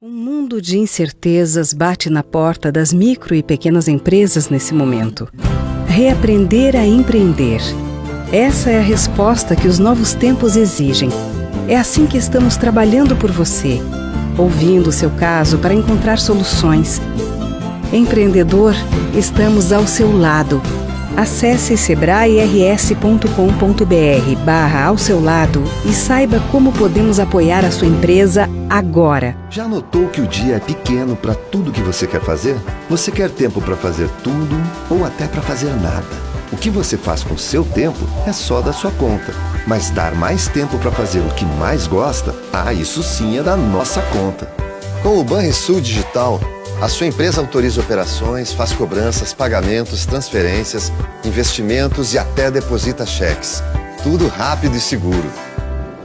Um mundo de incertezas bate na porta das micro e pequenas empresas nesse momento. Reaprender a empreender. Essa é a resposta que os novos tempos exigem. É assim que estamos trabalhando por você, ouvindo o seu caso para encontrar soluções. Empreendedor, estamos ao seu lado. Acesse sebrae-rs.com.br/ao seu lado e saiba como podemos apoiar a sua empresa agora. Já notou que o dia é pequeno para tudo que você quer fazer? Você quer tempo para fazer tudo ou até para fazer nada. O que você faz com o seu tempo é só da sua conta. Mas dar mais tempo para fazer o que mais gosta, isso sim é da nossa conta. Com o Banrisul Digital, a sua empresa autoriza operações, faz cobranças, pagamentos, transferências, investimentos e até deposita cheques. Tudo rápido e seguro.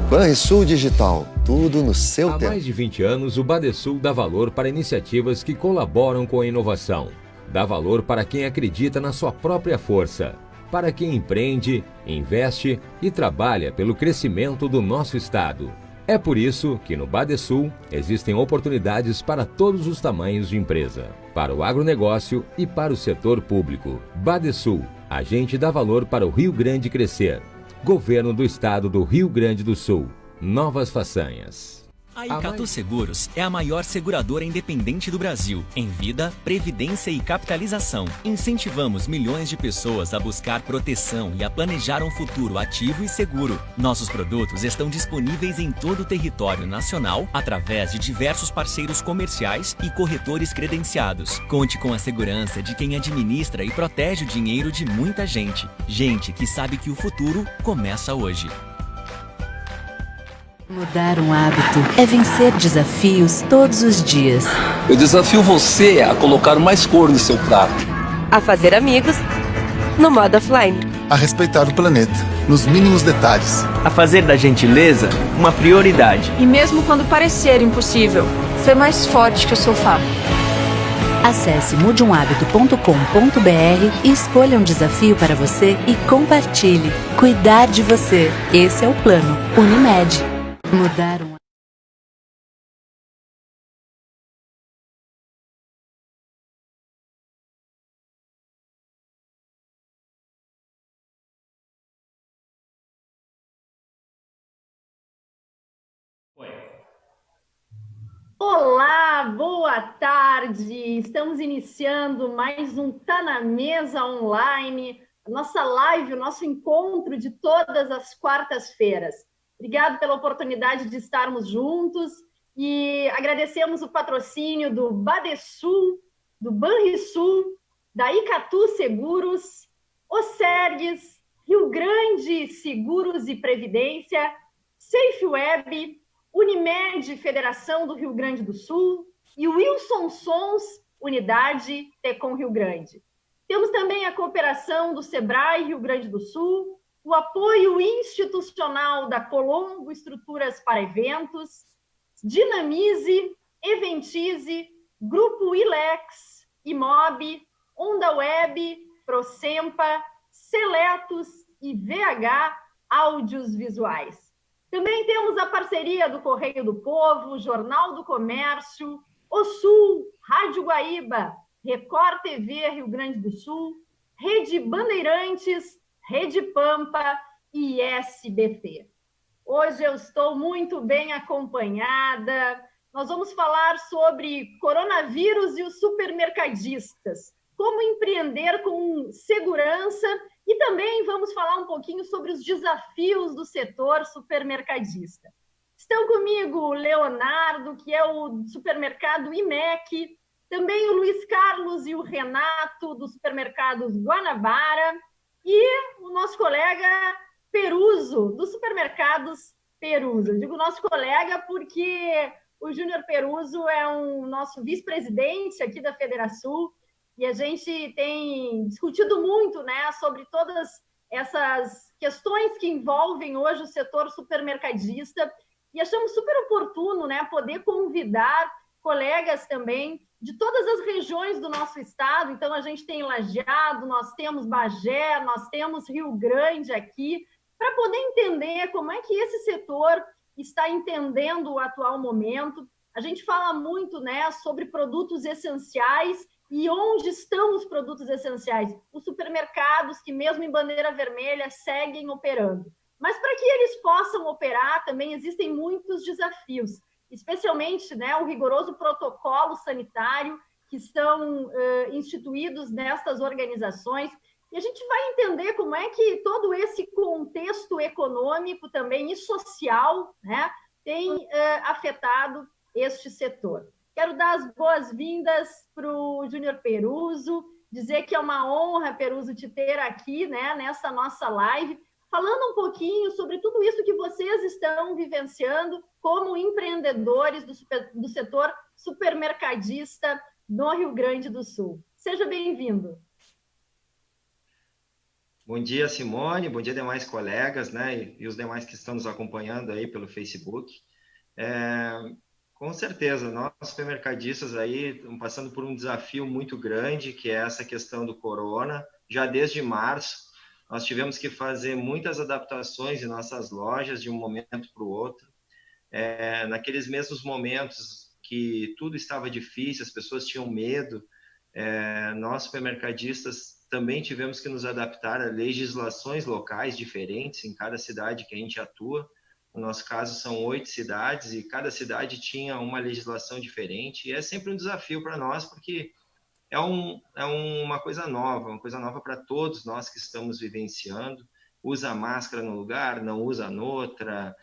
Banrisul Digital, tudo no seu tempo. Há mais de 20 anos, o Badesul dá valor para iniciativas que colaboram com a inovação. Dá valor para quem acredita na sua própria força. Para quem empreende, investe e trabalha pelo crescimento do nosso estado. É por isso que no Badesul existem oportunidades para todos os tamanhos de empresa, para o agronegócio e para o setor público. Badesul, a gente dá valor para o Rio Grande crescer. Governo do Estado do Rio Grande do Sul. Novas façanhas. A Icatu Seguros é a maior seguradora independente do Brasil em vida, previdência e capitalização. Incentivamos milhões de pessoas a buscar proteção e a planejar um futuro ativo e seguro. Nossos produtos estão disponíveis em todo o território nacional através de diversos parceiros comerciais e corretores credenciados. Conte com a segurança de quem administra e protege o dinheiro de muita gente. Gente que sabe que o futuro começa hoje. Mudar um hábito é vencer desafios todos os dias. Eu desafio você a colocar mais cor no seu prato. A fazer amigos no modo offline. A respeitar o planeta, nos mínimos detalhes. A fazer da gentileza uma prioridade. E mesmo quando parecer impossível, ser mais forte que o sofá. Acesse mudeumhabito.com.br e escolha um desafio para você e compartilhe. Cuidar de você. Esse é o plano Unimed. Mudar um Olá, boa tarde! Estamos iniciando mais um Tá na Mesa online, a nossa live, o nosso encontro de todas as quartas-feiras. Obrigado pela oportunidade de estarmos juntos e agradecemos o patrocínio do Badesul, do Banrisul, da Icatu Seguros, Osergues, Rio Grande Seguros e Previdência, SafeWeb, Unimed, Federação do Rio Grande do Sul e Wilson Sons, Unidade Tecom Rio Grande. Temos também a cooperação do Sebrae Rio Grande do Sul, o apoio institucional da Colombo Estruturas para Eventos, Dinamize, Eventize, Grupo Ilex, Imob, Onda Web, Procempa, Seletos e VH Áudios Visuais. Também temos a parceria do Correio do Povo, Jornal do Comércio, O Sul, Rádio Guaíba, Record TV Rio Grande do Sul, Rede Bandeirantes, Rede Pampa e SBT. Hoje eu estou muito bem acompanhada. Nós vamos falar sobre coronavírus e os supermercadistas, como empreender com segurança e também vamos falar um pouquinho sobre os desafios do setor supermercadista. Estão comigo o Leonardo, que é o supermercado IMEC, também o Luiz Carlos e o Renato, dos supermercados Guanabara, e o nosso colega Peruso, dos supermercados Peruso. Eu digo nosso colega porque o Júnior Peruso é nosso vice-presidente aqui da Federação e a gente tem discutido muito, né, sobre todas essas questões que envolvem hoje o setor supermercadista e achamos super oportuno, né, poder convidar colegas também de todas as regiões do nosso estado. Então, a gente tem Lajeado, nós temos Bagé, nós temos Rio Grande aqui, para poder entender como é que esse setor está entendendo o atual momento. a gente fala muito, né, sobre produtos essenciais e onde estão os produtos essenciais. Os supermercados que, mesmo em bandeira vermelha, seguem operando. Mas para que eles possam operar, também existem muitos desafios, especialmente, né, o rigoroso protocolo sanitário que estão instituídos nestas organizações. E a gente vai entender como é que todo esse contexto econômico também e social, né, tem afetado este setor. Quero dar as boas-vindas para o Júnior Peruso, dizer que é uma honra, Peruso, te ter aqui, né, nessa nossa live, falando um pouquinho sobre tudo isso que vocês estão vivenciando como empreendedores do setor supermercadista no Rio Grande do Sul. Seja bem-vindo. Bom dia, Simone, bom dia demais colegas, né, e os demais que estão nos acompanhando aí pelo Facebook. Com certeza, nós supermercadistas aí estamos passando por um desafio muito grande, que é essa questão do corona. Já desde março, nós tivemos que fazer muitas adaptações em nossas lojas de um momento para o outro. Naqueles mesmos momentos que tudo estava difícil, as pessoas tinham medo, nós supermercadistas também tivemos que nos adaptar a legislações locais diferentes em cada cidade que a gente atua. No nosso caso, são 8 cidades e cada cidade tinha uma legislação diferente. E é sempre um desafio para nós, porque é uma coisa nova para todos nós que estamos vivenciando. Usa máscara no lugar, não usa noutra.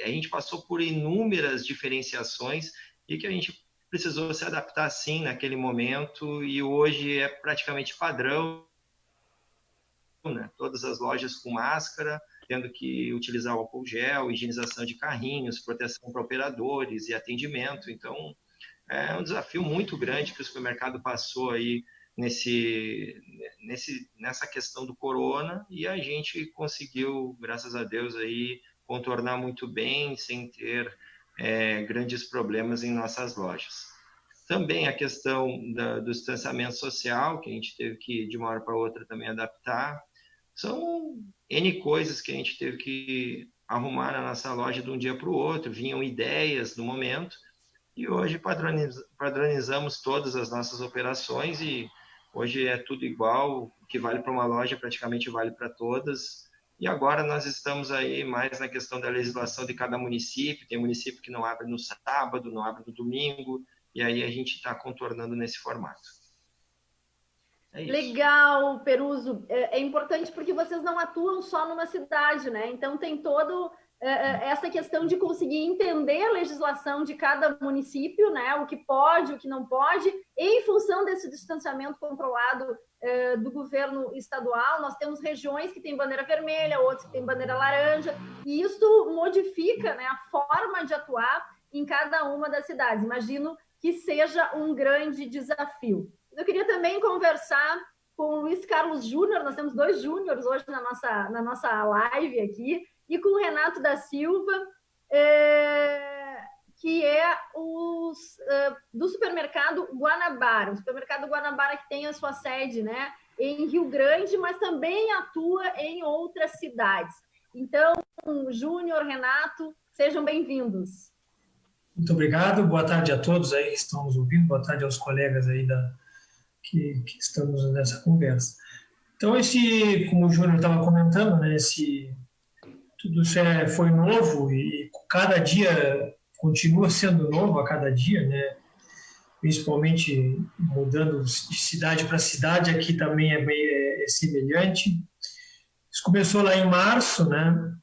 A gente passou por inúmeras diferenciações e que a gente precisou se adaptar sim naquele momento, e hoje é praticamente padrão, né? Todas as lojas com máscara, tendo que utilizar o álcool gel, higienização de carrinhos, proteção para operadores e atendimento. Então, é um desafio muito grande que o supermercado passou aí nessa questão do corona, e a gente conseguiu, graças a Deus, aí, contornar muito bem, sem ter grandes problemas em nossas lojas. Também a questão do distanciamento social, que a gente teve que, de uma hora para outra, também adaptar. São N coisas que a gente teve que arrumar na nossa loja de um dia para o outro. Vinham ideias no momento, e hoje padronizamos todas as nossas operações, e hoje é tudo igual. O que vale para uma loja praticamente vale para todas. E agora nós estamos aí mais na questão da legislação de cada município. Tem município que não abre no sábado, não abre no domingo, e aí a gente está contornando nesse formato. É isso. Legal, Peruso. É importante porque vocês não atuam só numa cidade, né? Então tem toda essa questão de conseguir entender a legislação de cada município, né? O que pode, o que não pode, em função desse distanciamento controlado do governo estadual. Nós temos regiões que têm bandeira vermelha, outras que têm bandeira laranja, e isso modifica, né, a forma de atuar em cada uma das cidades. Imagino que seja um grande desafio. Eu queria também conversar com o Luiz Carlos Júnior. Nós temos 2 júniores hoje na nossa live aqui, e com o Renato da Silva, que é do supermercado Guanabara. O supermercado Guanabara, que tem a sua sede, né, em Rio Grande, mas também atua em outras cidades. Então, Júnior, Renato, sejam bem-vindos. Muito obrigado, boa tarde a todos aí que estão nos ouvindo, boa tarde aos colegas aí que estamos nessa conversa. Então, como o Júnior estava comentando, né, tudo isso foi novo, e cada dia continua sendo novo a cada dia, né? Principalmente mudando de cidade para cidade. Aqui também é semelhante. Isso começou lá em março, né?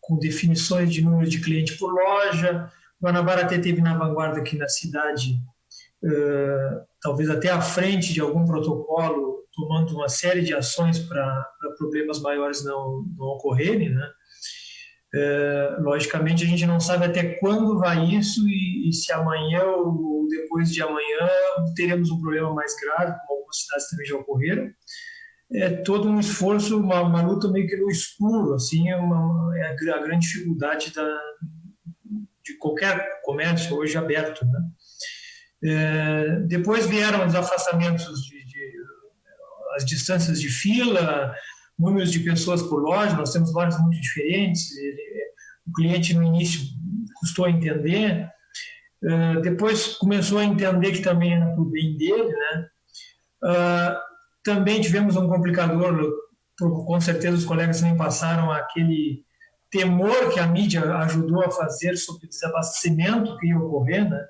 Com definições de número de cliente por loja. Guanabara até teve na vanguarda aqui na cidade, talvez até à frente de algum protocolo, tomando uma série de ações para problemas maiores não ocorrerem, né? Logicamente, a gente não sabe até quando vai isso, e se amanhã ou depois de amanhã teremos um problema mais grave, como algumas cidades também já ocorreram. É todo um esforço, uma luta meio que no escuro, assim, é a grande dificuldade de qualquer comércio hoje aberto, né? Depois vieram os afastamentos, as distâncias de fila, números de pessoas por loja. Nós temos lojas muito diferentes. O cliente no início custou a entender. depois começou a entender que também era para o bem dele, né? Também tivemos um complicador, com certeza os colegas também passaram aquele temor que a mídia ajudou a fazer sobre o desabastecimento que ia ocorrer, né?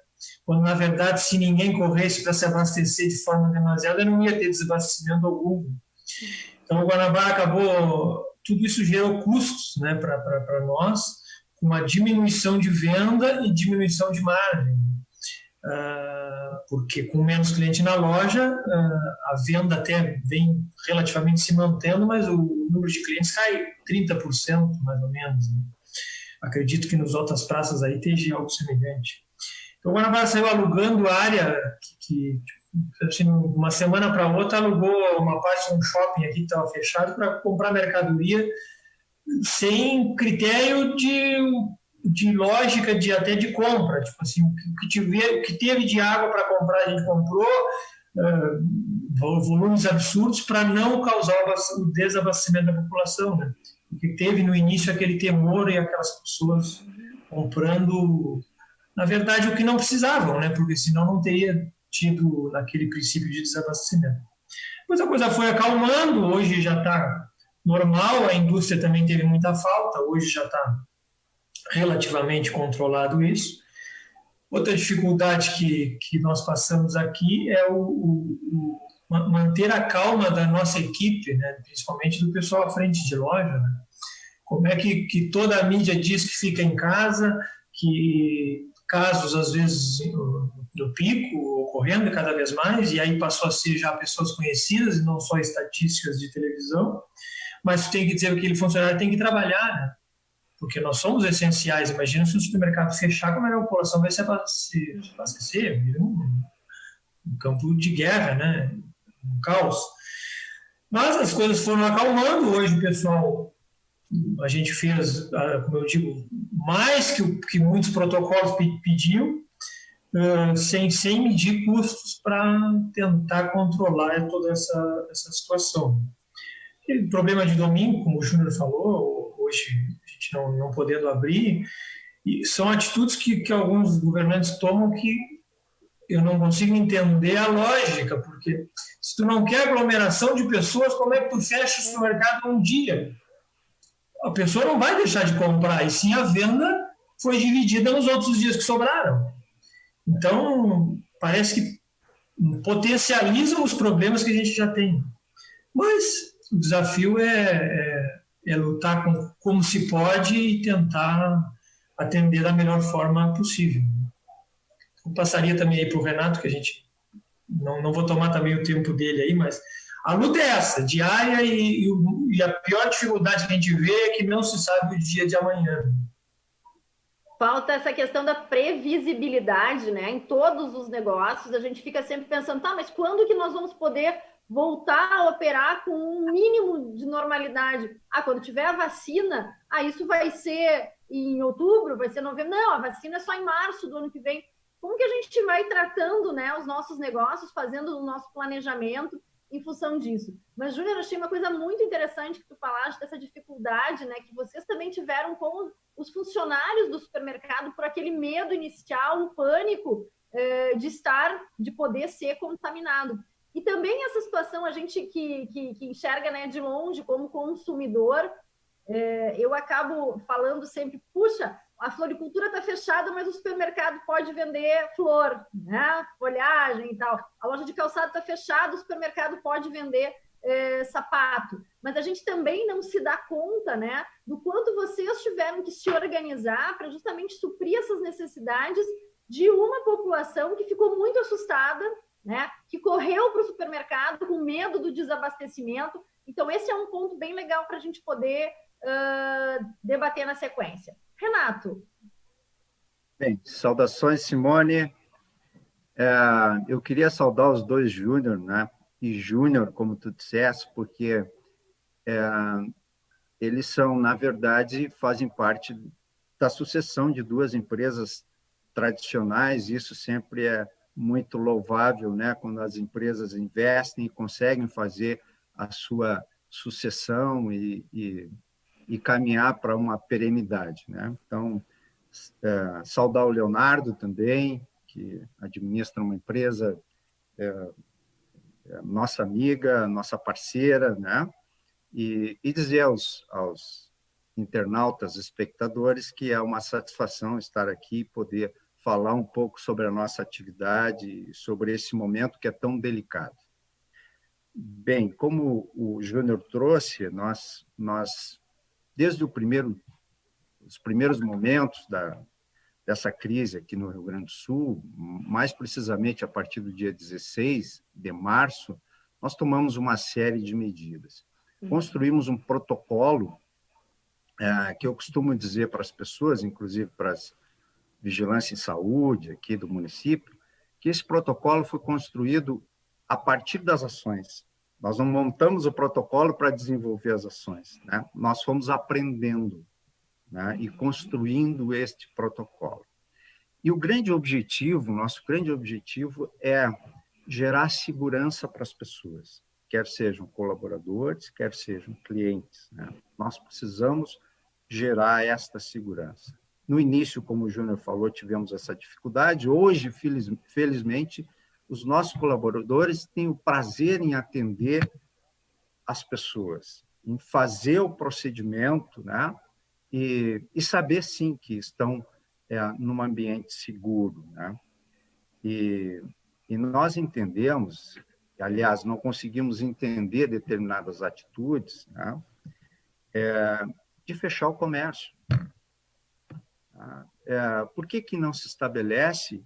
Quando, na verdade, se ninguém corresse para se abastecer de forma demasiada, não ia ter desabastecimento algum. Então, o Guanabara acabou... Tudo isso gerou custos, né, para nós, com uma diminuição de venda e diminuição de margem. Porque com menos cliente na loja, a venda até vem relativamente se mantendo, mas o número de clientes cai 30%, mais ou menos, né? Acredito que nas outras praças aí esteja algo semelhante. Então, o Guanabara saiu alugando área que assim, uma semana para outra, alugou uma parte de um shopping aqui que estava fechado para comprar mercadoria sem critério de lógica até de compra. Tipo assim, o que teve de água para comprar, a gente comprou, volumes absurdos para não causar o desabastecimento da população, né? Porque teve no início aquele temor e aquelas pessoas comprando, na verdade, o que não precisavam, né? Porque senão não teria tido naquele princípio de desabastecimento. Depois a coisa foi acalmando, hoje já está normal, a indústria também teve muita falta, hoje já está relativamente controlado isso. Outra dificuldade que nós passamos aqui é manter a calma da nossa equipe, né? Principalmente do pessoal à frente de loja, né? Como é que toda a mídia diz que fica em casa, que casos, às vezes, do pico, ocorrendo cada vez mais, e aí passou a ser já pessoas conhecidas, e não só estatísticas de televisão, mas tem que dizer que aquele funcionário tem que trabalhar, né? Porque nós somos essenciais. Imagina se o supermercado fechar, como é que a população vai se abastecer? Vira um campo de guerra, né? Um caos. Mas as coisas foram acalmando. Hoje o pessoal, a gente fez, como eu digo, mais que muitos protocolos pediam, sem medir custos para tentar controlar toda essa situação. E o problema de domingo, como o Júnior falou, hoje a gente não podendo abrir, e são atitudes que alguns governantes tomam que eu não consigo entender a lógica, porque se tu não quer aglomeração de pessoas, como é que tu fecha o supermercado um dia? A pessoa não vai deixar de comprar, e sim a venda foi dividida nos outros dias que sobraram. Então, parece que potencializam os problemas que a gente já tem. Mas o desafio é lutar como se pode e tentar atender da melhor forma possível. Eu passaria também aí para o Renato, que a gente não vou tomar também o tempo dele aí, mas a luta é essa, diária, e a pior dificuldade que a gente vê é que não se sabe o dia de amanhã. Falta essa questão da previsibilidade, né? Em todos os negócios, a gente fica sempre pensando, tá, mas quando que nós vamos poder voltar a operar com um mínimo de normalidade? Quando tiver a vacina, isso vai ser em outubro, vai ser em novembro. Não, a vacina é só em março do ano que vem. Como que a gente vai tratando, né, os nossos negócios, fazendo o nosso planejamento em função disso? Mas, Júnior, achei uma coisa muito interessante que tu falaste dessa dificuldade, né, que vocês também tiveram com os funcionários do supermercado por aquele medo inicial, o pânico de poder ser contaminado. E também essa situação, a gente que enxerga, né, de longe como consumidor, eu acabo falando sempre, puxa, a floricultura está fechada, mas o supermercado pode vender flor, né, folhagem e tal. A loja de calçado está fechada, o supermercado pode vender sapato. Mas a gente também não se dá conta, né, do quanto vocês tiveram que se organizar para justamente suprir essas necessidades de uma população que ficou muito assustada, né, que correu para o supermercado com medo do desabastecimento. Então, esse é um ponto bem legal para a gente poder debater na sequência. Renato. Bem, saudações, Simone. Eu queria saudar os dois Júnior, né? E Júnior, como tu disseste, porque eles são, na verdade, fazem parte da sucessão de duas empresas tradicionais. Isso sempre é muito louvável, né? Quando as empresas investem e conseguem fazer a sua sucessão e caminhar para uma perenidade, né? Então, saudar o Leonardo também, que administra uma empresa, nossa amiga, nossa parceira, né? E dizer aos internautas, espectadores, que é uma satisfação estar aqui e poder falar um pouco sobre a nossa atividade, sobre esse momento que é tão delicado. Bem, como o Júnior trouxe, nós desde os primeiros momentos dessa crise aqui no Rio Grande do Sul, mais precisamente a partir do dia 16 de março, nós tomamos uma série de medidas. Construímos um protocolo que eu costumo dizer para as pessoas, inclusive para as vigilância em saúde aqui do município, que esse protocolo foi construído a partir das ações. Nós não montamos o protocolo para desenvolver as ações, né? Nós fomos aprendendo, né, e construindo este protocolo. E o nosso grande objetivo é gerar segurança para as pessoas, quer sejam colaboradores, quer sejam clientes, né? Nós precisamos gerar esta segurança. No início, como o Júnior falou, tivemos essa dificuldade. Hoje, felizmente, os nossos colaboradores têm o prazer em atender as pessoas, em fazer o procedimento, né? E saber, sim, que estão num ambiente seguro, né? E nós entendemos, aliás, não conseguimos entender determinadas atitudes, né? De fechar o comércio. Por que não se estabelece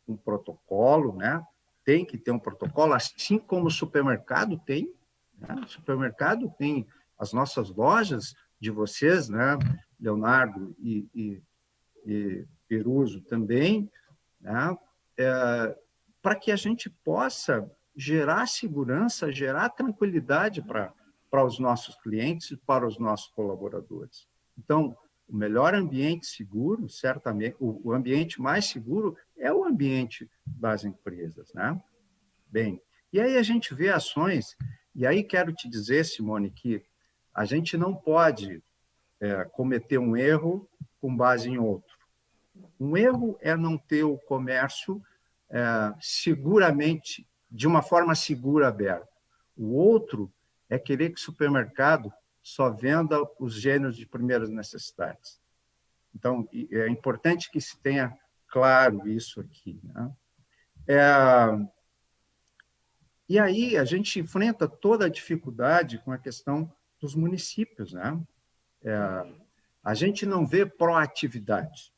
um protocolo, né? Tem que ter um protocolo, assim como o supermercado tem, né? O supermercado tem as nossas lojas de vocês, né? Leonardo e Peruso também, né? Para que a gente possa gerar segurança, gerar tranquilidade para os nossos clientes e para os nossos colaboradores. Então, o melhor ambiente seguro, certamente, o ambiente mais seguro é o ambiente das empresas, né? Bem, e aí a gente vê ações, e aí quero te dizer, Simone, que a gente não pode cometer um erro com base em outro. Um erro é não ter o comércio seguramente, de uma forma segura aberta. O outro é querer que o supermercado só venda os gêneros de primeiras necessidades. Então, é importante que se tenha claro isso aqui, né? E aí a gente enfrenta toda a dificuldade com a questão dos municípios, né? A gente não vê proatividade.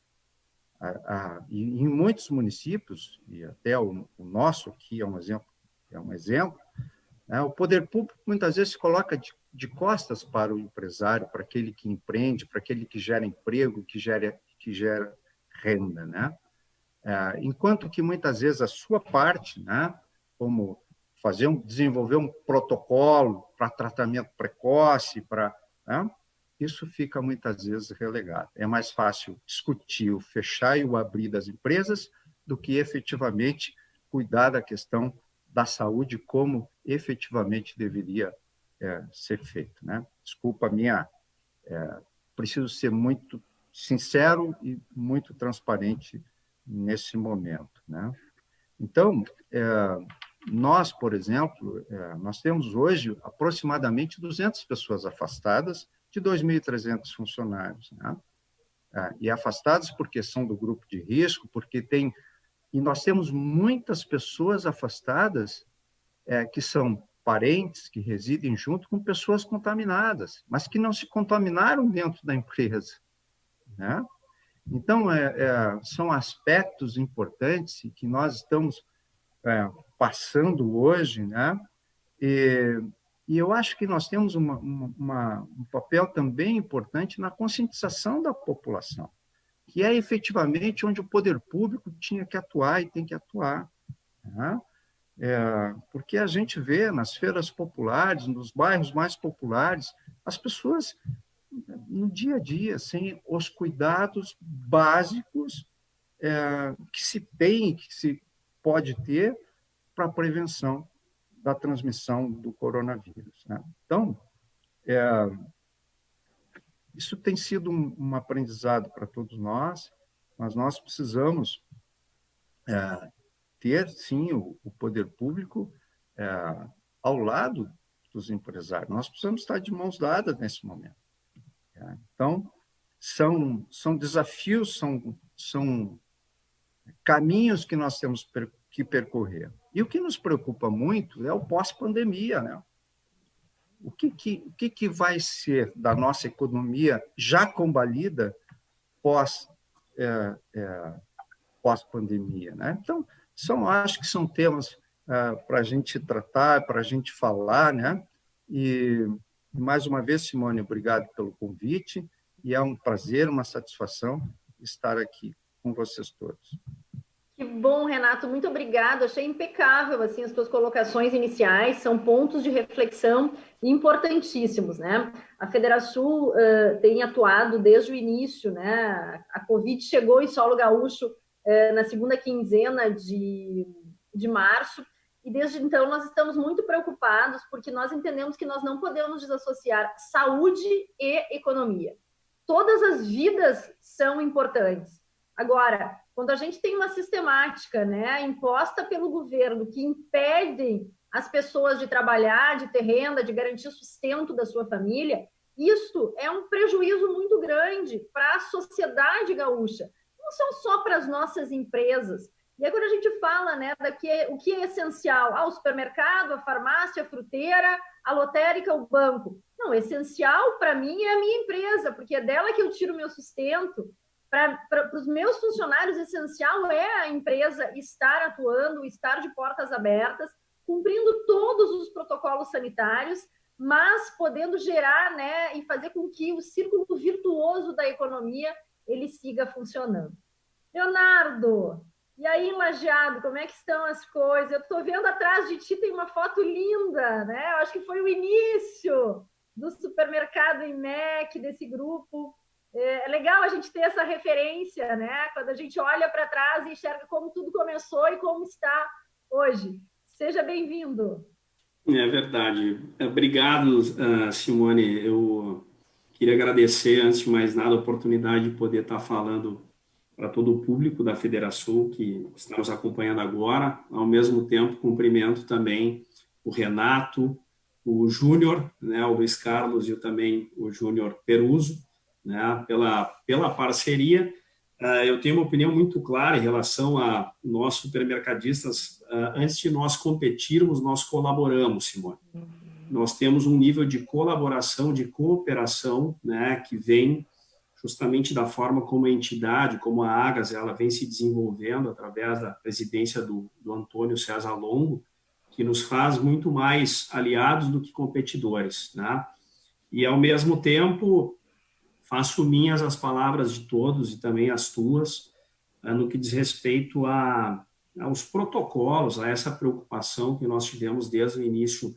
E em muitos municípios, e até o nosso aqui é um exemplo, né? O poder público muitas vezes se coloca de costas para o empresário, para aquele que empreende, para aquele que gera emprego, que gera renda, né? Enquanto que muitas vezes a sua parte, né, como desenvolver um protocolo para tratamento precoce, né, isso fica muitas vezes relegado. É mais fácil discutir o fechar e o abrir das empresas do que efetivamente cuidar da questão da saúde como efetivamente deveria ser feito, né? Desculpa a minha... preciso ser muito sincero e muito transparente nesse momento, né? Então, nós, por exemplo, nós temos hoje aproximadamente 200 pessoas afastadas de 2.300 funcionários, né? E afastadas porque são do grupo de risco, e nós temos muitas pessoas afastadas que são parentes que residem junto com pessoas contaminadas, mas que não se contaminaram dentro da empresa, né? Então, são aspectos importantes que nós estamos passando hoje, né? E eu acho que nós temos um papel também importante na conscientização da população, que é efetivamente onde o poder público tinha que atuar e tem que atuar, né? Porque a gente vê nas feiras populares, nos bairros mais populares, as pessoas no dia a dia, sem os cuidados básicos que se tem, que se pode ter para a prevenção da transmissão do coronavírus, né? Então, Isso tem sido um aprendizado para todos nós, mas nós precisamos ter, sim, o poder público ao lado dos empresários. Nós precisamos estar de mãos dadas nesse momento. Então, são desafios, são caminhos que nós temos que percorrer. E o que nos preocupa muito é o pós-pandemia, né? O que vai ser da nossa economia já combalida pós-pandemia, né? Então, acho que são temas para a gente tratar, para a gente falar, né? E, mais uma vez, Simone, obrigado pelo convite, e é um prazer, uma satisfação estar aqui com vocês todos. Que bom, Renato, muito obrigado. Achei impecável assim, as tuas colocações iniciais, são pontos de reflexão importantíssimos, né? A Federação tem atuado desde o início, né? A Covid chegou em solo gaúcho na segunda quinzena de março, e desde então nós estamos muito preocupados, porque nós entendemos que nós não podemos desassociar saúde e economia. Todas as vidas são importantes. Agora, quando a gente tem uma sistemática, né, imposta pelo governo que impede as pessoas de trabalhar, de ter renda, de garantir o sustento da sua família, isso é um prejuízo muito grande para a sociedade gaúcha. Não são só para as nossas empresas. E aí quando a gente fala, né, o que é essencial? O supermercado, a farmácia, a fruteira, a lotérica, o banco. Não, essencial para mim é a minha empresa, porque é dela que eu tiro o meu sustento. Para os meus funcionários, essencial é a empresa estar atuando, estar de portas abertas, cumprindo todos os protocolos sanitários, mas podendo gerar, né, e fazer com que o círculo virtuoso da economia ele siga funcionando. Leonardo, e aí em Lajeado, como é que estão as coisas? Eu estou vendo atrás de ti, tem uma foto linda, né? Eu acho que foi o início do supermercado IMEC, desse grupo. É legal a gente ter essa referência, né? Quando a gente olha para trás e enxerga como tudo começou e como está hoje. Seja bem-vindo. É verdade. Obrigado, Simone. Eu queria agradecer, antes de mais nada, a oportunidade de poder estar falando para todo o público da Federação que está nos acompanhando agora. Ao mesmo tempo, cumprimento também o Renato, o Júnior, né, o Luiz Carlos e também o Júnior Peruso, né, pela parceria. Eu tenho uma opinião muito clara em relação a nós supermercadistas. Antes de nós competirmos, nós colaboramos, Simone. Nós temos um nível de colaboração, de cooperação, né, que vem justamente da forma como a entidade, como a Agas, ela vem se desenvolvendo através da presidência do Antônio César Longo, que nos faz muito mais aliados do que competidores, né? E, ao mesmo tempo, faço minhas as palavras de todos e também as tuas, no que diz respeito aos protocolos, a essa preocupação que nós tivemos desde o início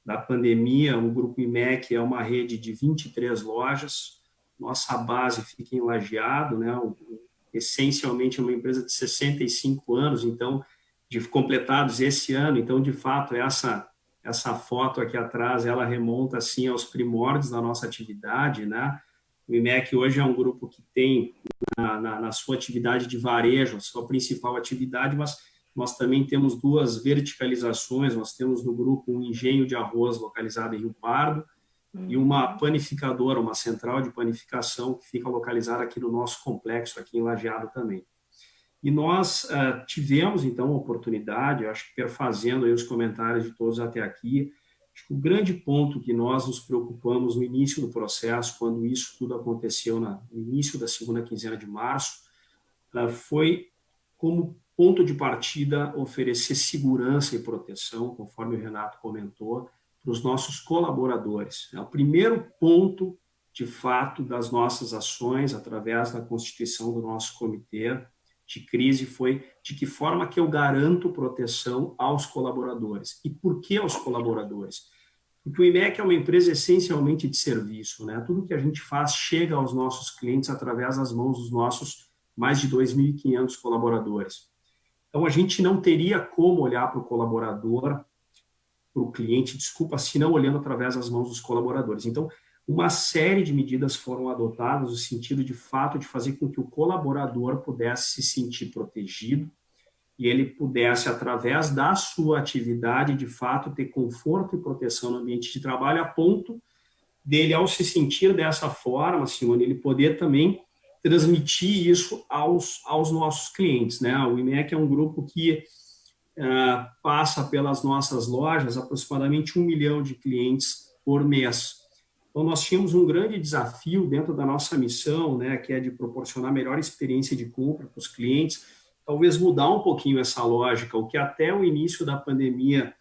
da pandemia. O Grupo IMEC é uma rede de 23 lojas, nossa base fica em Lajeado, né? Essencialmente é uma empresa de 65 anos, então, de completados esse ano. Então, de fato, essa foto aqui atrás, ela remonta, assim, aos primórdios da nossa atividade, né? O IMEC hoje é um grupo que tem na sua atividade de varejo, a sua principal atividade, mas nós também temos duas verticalizações. Nós temos no grupo um engenho de arroz localizado em Rio Pardo e uma panificadora, uma central de panificação que fica localizada aqui no nosso complexo, aqui em Lajeado também. E nós tivemos, então, a oportunidade, acho que perfazendo aí os comentários de todos até aqui, acho que o grande ponto que nós nos preocupamos no início do processo, quando isso tudo aconteceu no início da segunda quinzena de março, foi, como ponto de partida, oferecer segurança e proteção, conforme o Renato comentou, para os nossos colaboradores. É o primeiro ponto, de fato, das nossas ações, através da constituição do nosso comitê de crise, foi de que forma que eu garanto proteção aos colaboradores. E por que aos colaboradores? Porque o IMEC é uma empresa essencialmente de serviço, né? Tudo que a gente faz chega aos nossos clientes através das mãos dos nossos mais de 2.500 colaboradores. Então, a gente não teria como olhar para o colaborador, para o cliente, se não olhando através das mãos dos colaboradores. Então, uma série de medidas foram adotadas no sentido, de fato, de fazer com que o colaborador pudesse se sentir protegido e ele pudesse, através da sua atividade, de fato, ter conforto e proteção no ambiente de trabalho, a ponto dele, ao se sentir dessa forma, Simone, ele poder também transmitir isso aos nossos clientes, né? O IMEC é um grupo que passa pelas nossas lojas aproximadamente 1 milhão de clientes por mês. Então, nós tínhamos um grande desafio dentro da nossa missão, né, que é de proporcionar melhor experiência de compra para os clientes, talvez mudar um pouquinho essa lógica, o que até o início da pandemia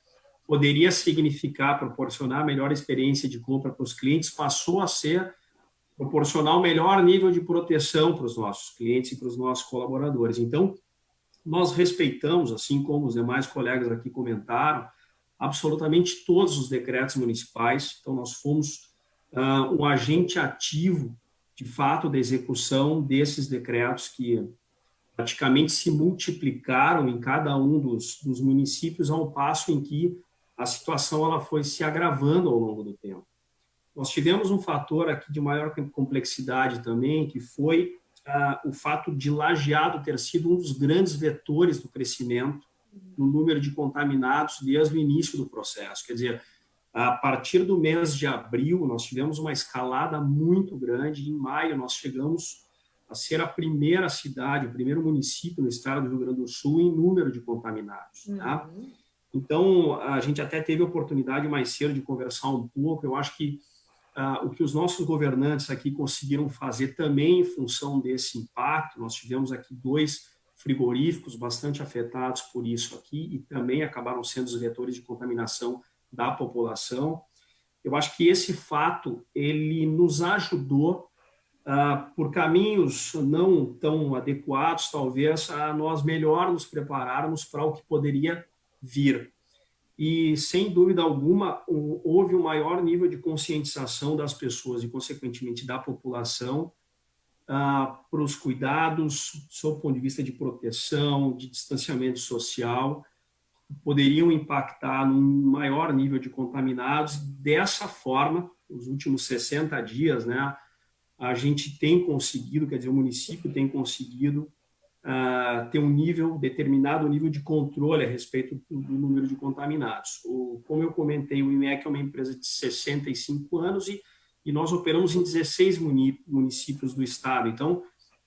poderia significar proporcionar melhor experiência de compra para os clientes, passou a ser proporcionar o melhor nível de proteção para os nossos clientes e para os nossos colaboradores. Então, nós respeitamos, assim como os demais colegas aqui comentaram, absolutamente todos os decretos municipais. Então, nós fomos um agente ativo, de fato, da execução desses decretos que praticamente se multiplicaram em cada um dos municípios, ao passo em que a situação ela foi se agravando ao longo do tempo. Nós tivemos um fator aqui de maior complexidade também, que foi o fato de Lajeado ter sido um dos grandes vetores do crescimento no número de contaminados desde o início do processo. Quer dizer, a partir do mês de abril, nós tivemos uma escalada muito grande. Em maio, nós chegamos a ser a primeira cidade, o primeiro município no estado do Rio Grande do Sul em número de contaminados. Tá? Então, a gente até teve a oportunidade mais cedo de conversar um pouco. Eu acho que o que os nossos governantes aqui conseguiram fazer também em função desse impacto, nós tivemos aqui 2 frigoríficos bastante afetados por isso aqui e também acabaram sendo os vetores de contaminação da população. Eu acho que esse fato, ele nos ajudou, por caminhos não tão adequados, talvez, a nós melhor nos prepararmos para o que poderia vir. E, sem dúvida alguma, houve um maior nível de conscientização das pessoas e, consequentemente, da população para os cuidados, sob o ponto de vista de proteção, de distanciamento social, poderiam impactar num maior nível de contaminados. Dessa forma, nos últimos 60 dias, né, a gente tem conseguido, quer dizer, o município tem conseguido ter um determinado nível de controle a respeito do número de contaminados. Como eu comentei, o IMEC é uma empresa de 65 anos e nós operamos em 16 municípios do estado. Então,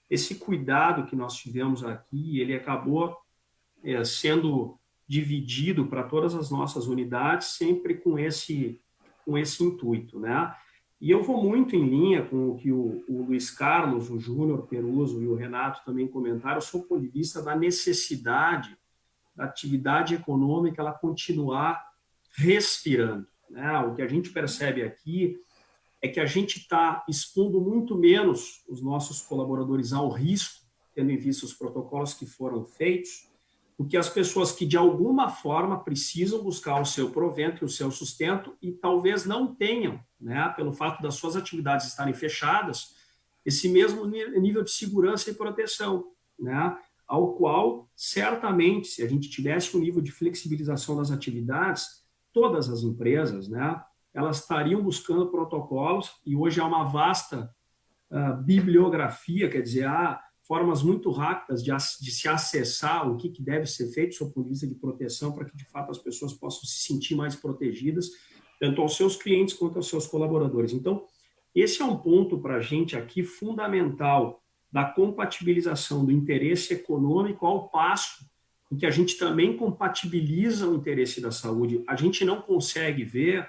esse cuidado que nós tivemos aqui, ele acabou sendo dividido para todas as nossas unidades, sempre com esse intuito, né? E eu vou muito em linha com o que o Luiz Carlos, o Júnior Peruso e o Renato também comentaram, sob o ponto de vista da necessidade da atividade econômica ela continuar respirando, né? O que a gente percebe aqui é que a gente está expondo muito menos os nossos colaboradores ao risco, tendo em vista os protocolos que foram feitos, do que as pessoas que, de alguma forma, precisam buscar o seu provento e o seu sustento e talvez não tenham, né, pelo fato das suas atividades estarem fechadas, esse mesmo nível de segurança e proteção, né, ao qual, certamente, se a gente tivesse um nível de flexibilização das atividades, todas as empresas, né, elas estariam buscando protocolos e hoje há uma vasta bibliografia, quer dizer, há formas muito rápidas de se acessar o que deve ser feito sob o ponto de vista de proteção para que, de fato, as pessoas possam se sentir mais protegidas, tanto aos seus clientes quanto aos seus colaboradores. Então, esse é um ponto para a gente aqui fundamental da compatibilização do interesse econômico ao passo em que a gente também compatibiliza o interesse da saúde. A gente não consegue ver,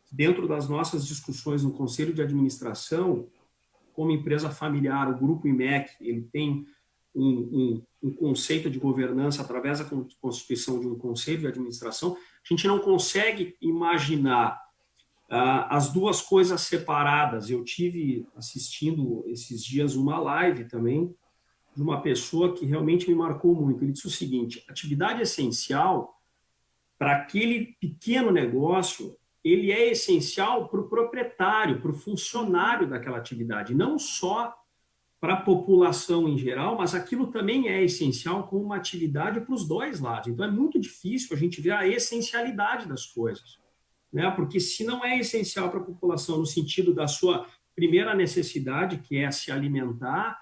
dentro das nossas discussões no Conselho de Administração, como empresa familiar, o Grupo IMEC, ele tem um conceito de governança através da constituição de um Conselho de Administração. A gente não consegue imaginar as duas coisas separadas. Eu tive assistindo esses dias uma live também de uma pessoa que realmente me marcou muito. Ele disse o seguinte: atividade essencial para aquele pequeno negócio, ele é essencial para o proprietário, para o funcionário daquela atividade, não só para a população em geral, mas aquilo também é essencial como uma atividade para os dois lados. Então, é muito difícil a gente ver a essencialidade das coisas. né? Porque se não é essencial para a população no sentido da sua primeira necessidade, que é se alimentar,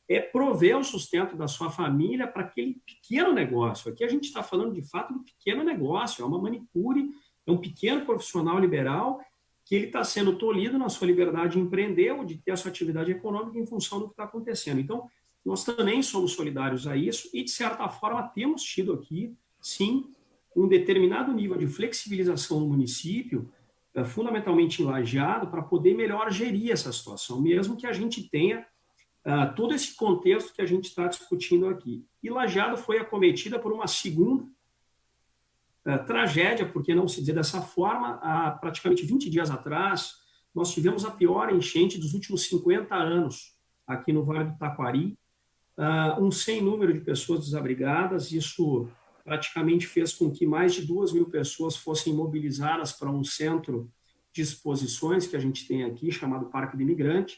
é prover o sustento da sua família para aquele pequeno negócio. Aqui a gente está falando, de fato, de pequeno negócio, é uma manicure, é um pequeno profissional liberal que ele está sendo tolhido na sua liberdade de empreender ou de ter a sua atividade econômica em função do que está acontecendo. Então, nós também somos solidários a isso e, de certa forma, temos tido aqui, sim, um determinado nível de flexibilização no município, fundamentalmente em Lajeado, para poder melhor gerir essa situação, mesmo que a gente tenha todo esse contexto que a gente está discutindo aqui. E Lajeado foi acometida por uma segunda tragédia, por que não se dizer dessa forma. Há praticamente 20 dias atrás, nós tivemos a pior enchente dos últimos 50 anos aqui no Vale do Taquari, um sem número de pessoas desabrigadas. Isso praticamente fez com que mais de 2.000 pessoas fossem mobilizadas para um centro de exposições que a gente tem aqui, chamado Parque do Imigrante,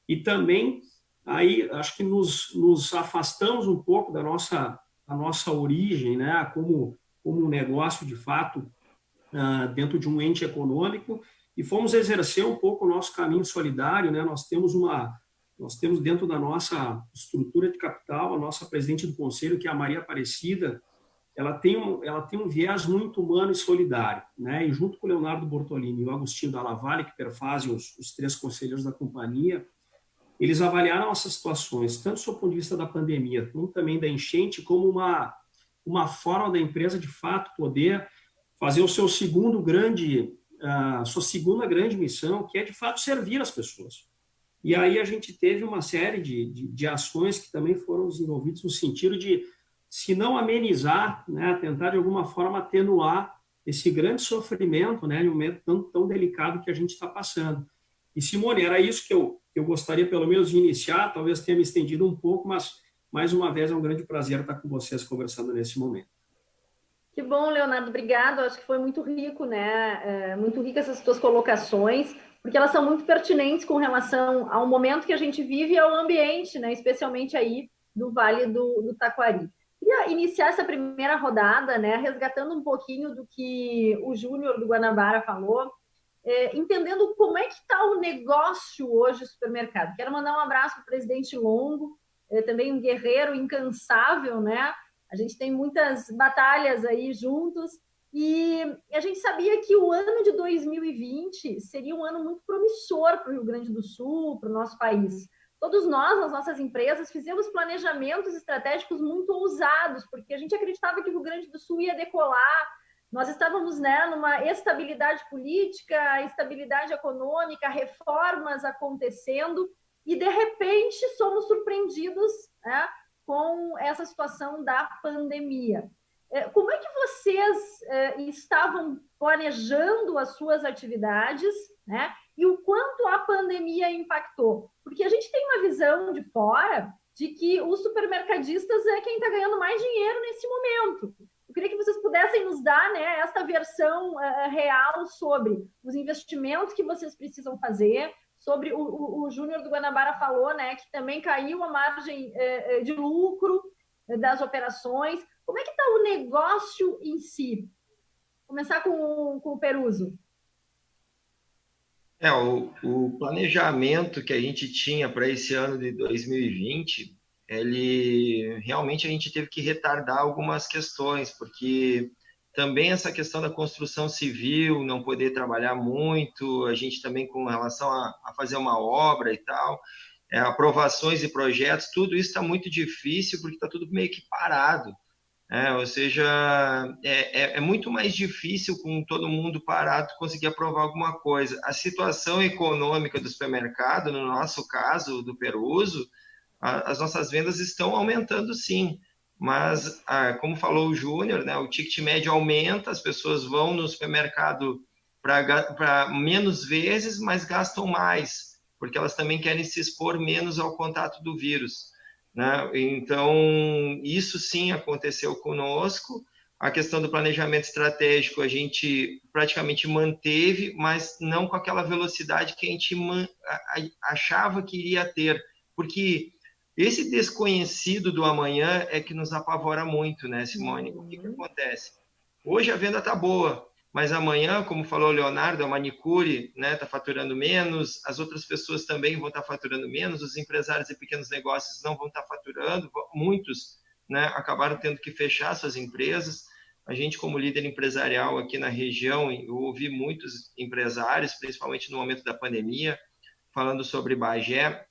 e também aí acho que nos afastamos um pouco da nossa origem, né, como um negócio de fato dentro de um ente econômico, e fomos exercer um pouco o nosso caminho solidário, né? Nós temos dentro da nossa estrutura de capital a nossa presidente do conselho, que é a Maria Aparecida. Ela tem um viés muito humano e solidário, né? E junto com o Leonardo Bortolini e o Agostinho Dalla Valle, que perfazem os 3 conselheiros da companhia, eles avaliaram essas situações, tanto do ponto de vista da pandemia, como também da enchente, como uma forma da empresa, de fato, poder fazer sua segunda grande missão, que é, de fato, servir as pessoas. E aí a gente teve uma série de ações que também foram desenvolvidas no sentido de, se não amenizar, né, tentar, de alguma forma, atenuar esse grande sofrimento, né, em um momento tão delicado que a gente está passando. E, Simone, era isso que eu gostaria, pelo menos, de iniciar. Talvez tenha me estendido um pouco, mas, mais uma vez, é um grande prazer estar com vocês conversando nesse momento. Que bom, Leonardo, obrigado. Acho que foi muito rico, né? Muito rica essas tuas colocações, porque elas são muito pertinentes com relação ao momento que a gente vive e ao ambiente, né? Especialmente aí do Vale do Taquari. Queria iniciar essa primeira rodada, né? Resgatando um pouquinho do que o Júnior do Guanabara falou, entendendo como é que está o negócio hoje do supermercado. Quero mandar um abraço para o presidente Longo, também um guerreiro incansável, né? A gente tem muitas batalhas aí juntos e a gente sabia que o ano de 2020 seria um ano muito promissor para o Rio Grande do Sul, para o nosso país. Todos nós, nas nossas empresas, fizemos planejamentos estratégicos muito ousados, porque a gente acreditava que o Rio Grande do Sul ia decolar. Nós estávamos, né, numa estabilidade política, estabilidade econômica, reformas acontecendo, e de repente somos surpreendidos, né, com essa situação da pandemia. Como é que vocês estavam planejando as suas atividades, né, e o quanto a pandemia impactou? Porque a gente tem uma visão de fora de que os supermercadistas é quem está ganhando mais dinheiro nesse momento. Eu queria que vocês pudessem nos dar, né, esta versão real sobre os investimentos que vocês precisam fazer, sobre o Júnior do Guanabara falou, né, que também caiu a margem de lucro das operações. Como é que está o negócio em si? Vou começar com o Peruso. O planejamento que a gente tinha para esse ano de 2020, realmente a gente teve que retardar algumas questões, porque também essa questão da construção civil, não poder trabalhar muito, a gente também com relação a fazer uma obra e tal, aprovações de projetos, tudo isso está muito difícil porque está tudo meio que parado. Ou seja, é muito mais difícil com todo mundo parado conseguir aprovar alguma coisa. A situação econômica do supermercado, no nosso caso, do Peruso, as nossas vendas estão aumentando sim. Mas, como falou o Júnior, né, o ticket médio aumenta, as pessoas vão no supermercado para menos vezes, mas gastam mais, porque elas também querem se expor menos ao contato do vírus, né? Então, isso sim aconteceu conosco. A questão do planejamento estratégico a gente praticamente manteve, mas não com aquela velocidade que a gente achava que iria ter, porque esse desconhecido do amanhã é que nos apavora muito, né, Simone? O que acontece? Hoje a venda está boa, mas amanhã, como falou o Leonardo, a manicure, né, está faturando menos, as outras pessoas também vão estar faturando menos, os empresários e pequenos negócios não vão estar faturando, muitos, né, acabaram tendo que fechar suas empresas. A gente, como líder empresarial aqui na região, eu ouvi muitos empresários, principalmente no momento da pandemia, falando sobre Bagé.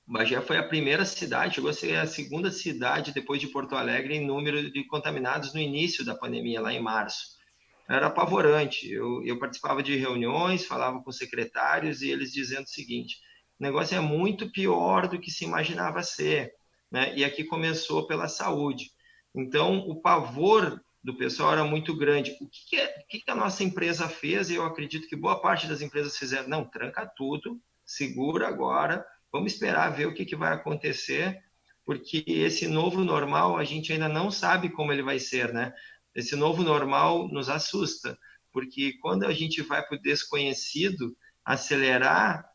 Bagé foi a primeira cidade, chegou a ser a segunda cidade depois de Porto Alegre em número de contaminados no início da pandemia, lá em março. Era apavorante. Eu participava de reuniões, falava com secretários e eles dizendo o seguinte: o negócio é muito pior do que se imaginava ser, né? E aqui começou pela saúde. Então, o pavor do pessoal era muito grande. O que a nossa empresa fez? E eu acredito que boa parte das empresas fizeram. Não, tranca tudo, segura agora, vamos esperar ver o que vai acontecer, porque esse novo normal a gente ainda não sabe como ele vai ser, né? Esse novo normal nos assusta, porque quando a gente vai para o desconhecido, acelerar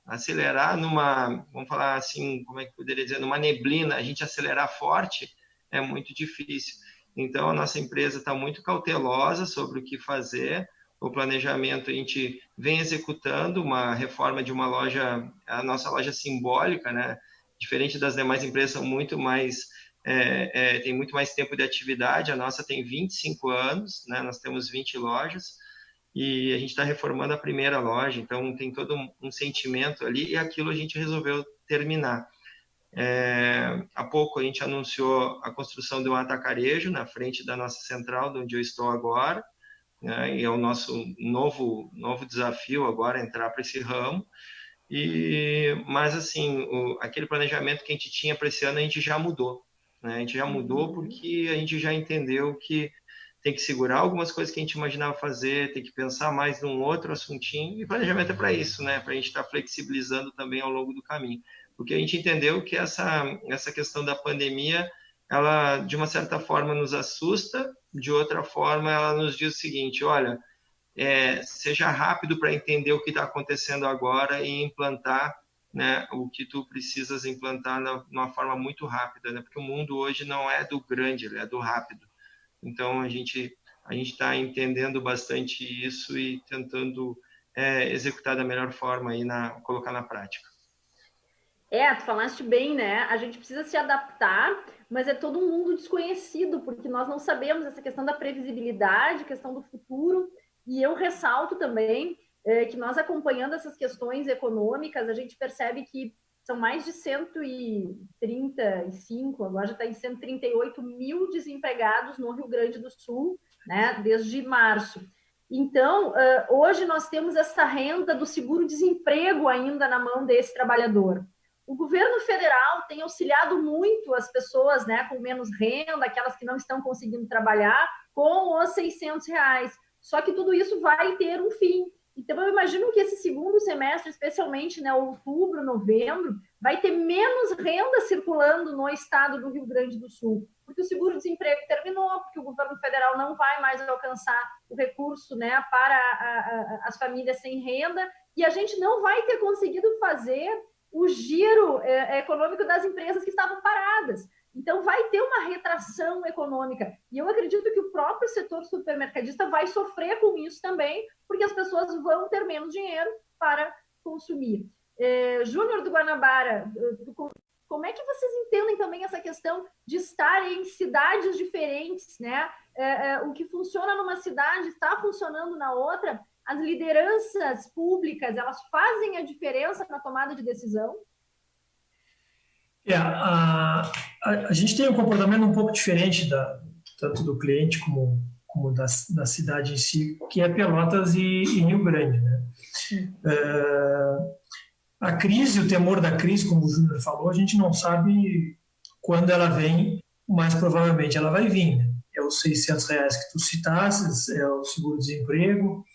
numa, vamos falar assim, como é que poderia dizer, numa neblina, a gente acelerar forte é muito difícil. Então, a nossa empresa está muito cautelosa sobre o que fazer. O planejamento, a gente vem executando uma reforma de uma loja, a nossa loja simbólica, né? Diferente das demais empresas, são muito mais... tem muito mais tempo de atividade, a nossa tem 25 anos, né? Nós temos 20 lojas e a gente está reformando a primeira loja, então tem todo um sentimento ali e aquilo a gente resolveu terminar. Há pouco a gente anunciou a construção de um atacarejo na frente da nossa central, de onde eu estou agora, né? E é o nosso novo desafio agora, entrar para esse ramo. Mas assim, aquele planejamento que a gente tinha para esse ano, a gente já mudou. A gente já mudou porque a gente já entendeu que tem que segurar algumas coisas que a gente imaginava fazer, tem que pensar mais num outro assuntinho, e planejamento é para isso, né? Para a gente estar flexibilizando também ao longo do caminho. Porque a gente entendeu que essa questão da pandemia, ela, de uma certa forma, nos assusta, de outra forma, ela nos diz o seguinte: olha, seja rápido para entender o que está acontecendo agora e implantar, né, o que tu precisas implantar de uma forma muito rápida, né? Porque o mundo hoje não é do grande, ele é do rápido. Então, a gente está entendendo bastante isso e tentando executar da melhor forma e colocar na prática. Tu falaste bem, né? A gente precisa se adaptar, mas é todo um mundo desconhecido, porque nós não sabemos essa questão da previsibilidade, questão do futuro, e eu ressalto também que nós, acompanhando essas questões econômicas, a gente percebe que são mais de 135, agora já está em 138 mil desempregados no Rio Grande do Sul, né, desde março. Então, hoje nós temos essa renda do seguro-desemprego ainda na mão desse trabalhador. O governo federal tem auxiliado muito as pessoas, né, com menos renda, aquelas que não estão conseguindo trabalhar, com os R$600. Só que tudo isso vai ter um fim. Então, eu imagino que esse segundo semestre, especialmente, né, outubro, novembro, vai ter menos renda circulando no estado do Rio Grande do Sul, porque o seguro-desemprego terminou, porque o governo federal não vai mais alcançar o recurso, né, para as famílias sem renda, e a gente não vai ter conseguido fazer o giro econômico das empresas que estavam paradas. Então, vai ter uma retração econômica. E eu acredito que o próprio setor supermercadista vai sofrer com isso também, porque as pessoas vão ter menos dinheiro para consumir. Júnior do Guanabara, como é que vocês entendem também essa questão de estar em cidades diferentes, né? O que funciona numa cidade está funcionando na outra. As lideranças públicas, elas fazem a diferença na tomada de decisão? A gente tem um comportamento um pouco diferente tanto do cliente como da cidade em si, que é Pelotas e Rio Grande, né? A crise, o temor da crise, como o Júnior falou, a gente não sabe quando ela vem, mas provavelmente ela vai vir, né? É os R$600 que tu citasses, é o seguro-desemprego.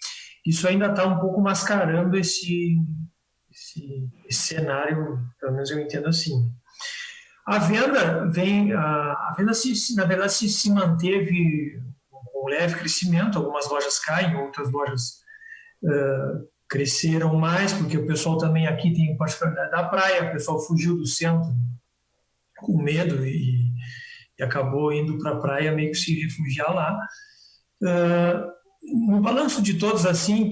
Isso ainda está um pouco mascarando esse cenário, pelo menos eu entendo assim. A venda na verdade se manteve com um leve crescimento. Algumas lojas caem, outras lojas cresceram mais, porque o pessoal também aqui tem particularidade da praia, o pessoal fugiu do centro com medo e acabou indo para a praia meio que se refugiar lá. no balanço de todos, assim,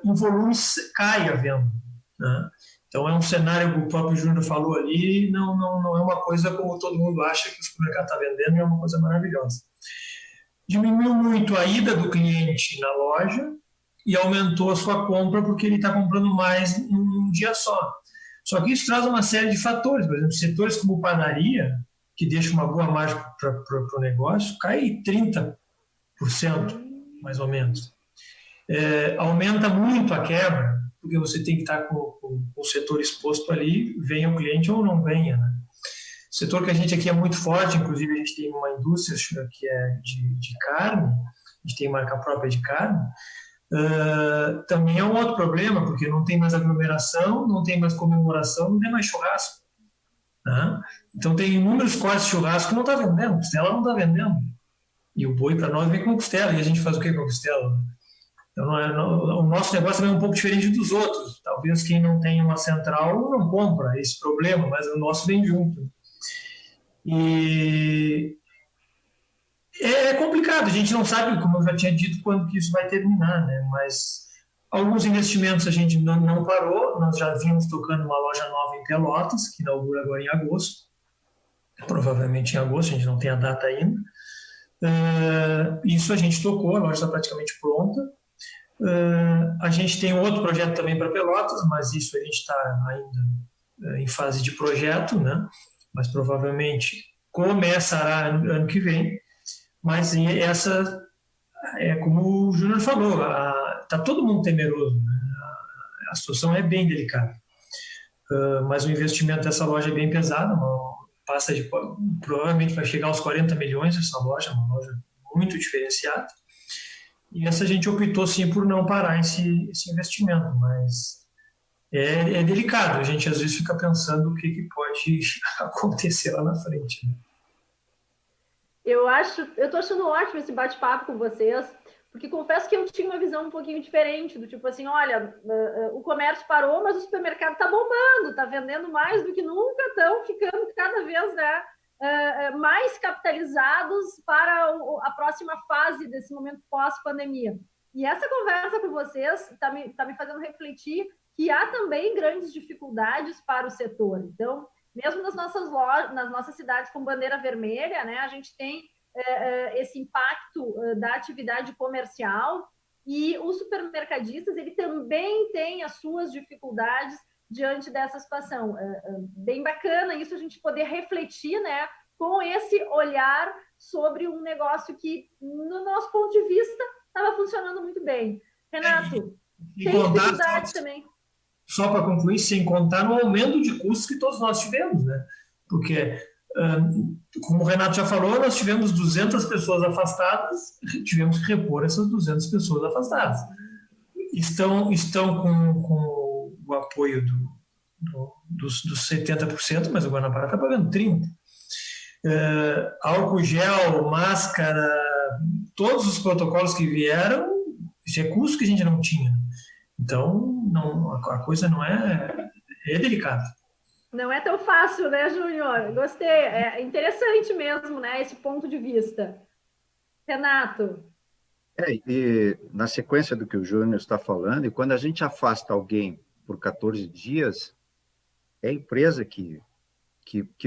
em volumes cai a venda, né? Então, é um cenário que o próprio Júnior falou ali, não é uma coisa como todo mundo acha que o supermercado está vendendo, é uma coisa maravilhosa. Diminuiu muito a ida do cliente na loja e aumentou a sua compra porque ele está comprando mais num dia só. Só que isso traz uma série de fatores, por exemplo, setores como padaria, que deixa uma boa margem para o negócio, cai 30%, mais ou menos. Aumenta muito a quebra, porque você tem que estar com o setor exposto ali, venha o cliente ou não venha, né? O setor que a gente aqui é muito forte, inclusive a gente tem uma indústria que é de carne, a gente tem marca própria de carne, também é um outro problema, porque não tem mais aglomeração, não tem mais comemoração, não tem mais churrasco, né? Então tem inúmeros cortes de churrasco que não está vendendo, costela não está vendendo. E o boi para nós vem com costela, e a gente faz o que com a costela? Então, o nosso negócio também é um pouco diferente dos outros. Talvez quem não tem uma central não compra esse problema, mas o nosso vem junto. E é complicado, a gente não sabe, como eu já tinha dito, quando que isso vai terminar, né? Mas alguns investimentos a gente não parou, nós já vimos tocando uma loja nova em Pelotas, que inaugura agora em agosto, provavelmente em agosto, a gente não tem a data ainda. Isso a gente tocou, a loja está praticamente pronta. A gente tem outro projeto também para Pelotas, mas isso a gente está ainda em fase de projeto, né? Mas provavelmente começará ano que vem. Mas essa é como o Júnior falou, está todo mundo temeroso, né? A situação é bem delicada. Mas o investimento dessa loja é bem pesado, provavelmente vai chegar aos 40 milhões essa loja, uma loja muito diferenciada. E essa a gente optou sim por não parar esse investimento, mas é delicado, a gente às vezes fica pensando o que pode acontecer lá na frente, né? Eu estou achando ótimo esse bate-papo com vocês, porque confesso que eu tinha uma visão um pouquinho diferente, do tipo assim, olha, o comércio parou, mas o supermercado está bombando, está vendendo mais do que nunca, estão ficando cada vez, né, mais capitalizados para a próxima fase desse momento pós-pandemia. E essa conversa com vocês está me fazendo refletir que há também grandes dificuldades para o setor. Então, mesmo nas nossas lojas, nas nossas cidades com bandeira vermelha, né, a gente tem esse impacto da atividade comercial, e os supermercadistas, ele também tem as suas dificuldades diante dessa situação. Bem bacana isso, a gente poder refletir, né, com esse olhar sobre um negócio que, no nosso ponto de vista, estava funcionando muito bem. Renato, tem dificuldades também. Só para concluir, sem contar no aumento de custos que todos nós tivemos, né? Porque, como o Renato já falou, nós tivemos 200 pessoas afastadas, tivemos que repor essas 200 pessoas afastadas. Estão com o apoio dos 70%, mas o Guanabara está pagando 30%. Álcool gel, máscara, todos os protocolos que vieram, isso é custo que a gente não tinha. Então, a coisa não é delicada. Não é tão fácil, né, Júnior? Gostei. É interessante mesmo, né, esse ponto de vista. Renato? E na sequência do que o Júnior está falando, e quando a gente afasta alguém por 14 dias, é a empresa que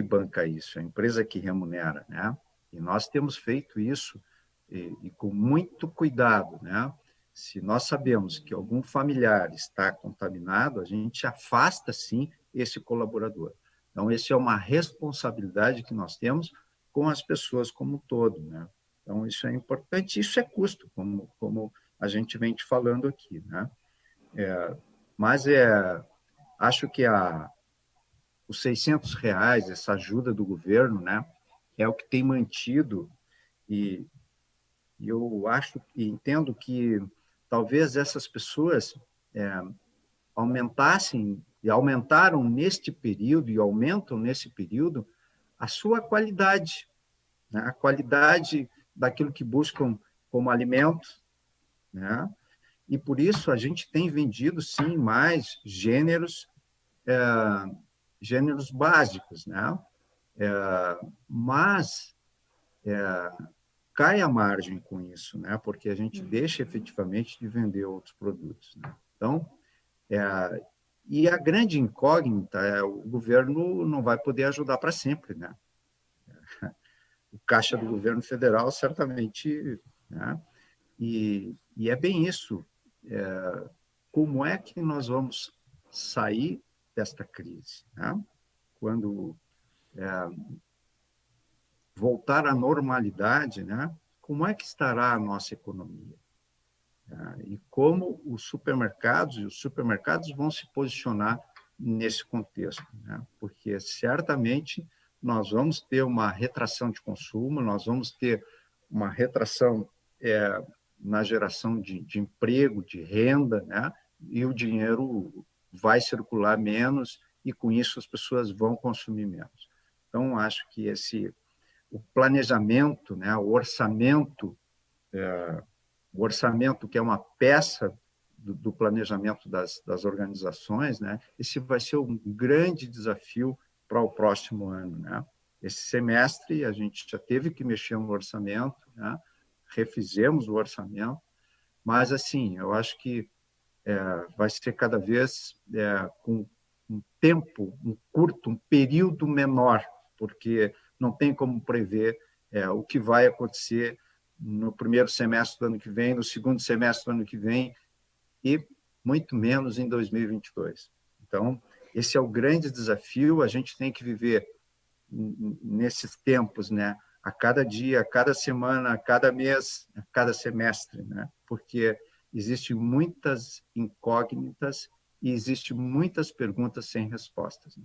banca isso, é a empresa que remunera, né? E nós temos feito isso e com muito cuidado, né? Se nós sabemos que algum familiar está contaminado, a gente afasta, sim, esse colaborador. Então, essa é uma responsabilidade que nós temos com as pessoas como um todo, né? Então, isso é importante, isso é custo, como a gente vem te falando aqui, né? Mas acho que os R$600, essa ajuda do governo, né, é o que tem mantido, e eu acho e entendo que talvez essas pessoas aumentaram neste período e aumentam nesse período a sua qualidade, né? A qualidade daquilo que buscam como alimento, né? E por isso a gente tem vendido, sim, mais gêneros básicos, né? Mas cai a margem com isso, né? Porque a gente deixa efetivamente de vender outros produtos, né? Então, e a grande incógnita é o governo não vai poder ajudar para sempre, né? O caixa do governo federal certamente, né? E é bem isso. Como é que nós vamos sair desta crise, né? Quando voltar à normalidade, né? Como é que estará a nossa economia? E como os supermercados vão se posicionar nesse contexto, né? Porque certamente nós vamos ter uma retração de consumo, nós vamos ter uma retração na geração de emprego, de renda, né? E o dinheiro vai circular menos e, com isso, as pessoas vão consumir menos. Então, acho que o planejamento, né? O orçamento, que é uma peça do planejamento das organizações, né? Esse vai ser um grande desafio para o próximo ano, né? Esse semestre a gente já teve que mexer no orçamento, né? Refizemos o orçamento, mas assim, eu acho que vai ser cada vez com um tempo, um período menor, porque não tem como prever o que vai acontecer no primeiro semestre do ano que vem, no segundo semestre do ano que vem e muito menos em 2022. Então, esse é o grande desafio, a gente tem que viver nesses tempos, né? A cada dia, a cada semana, a cada mês, a cada semestre, né? Porque existem muitas incógnitas e existem muitas perguntas sem respostas, né?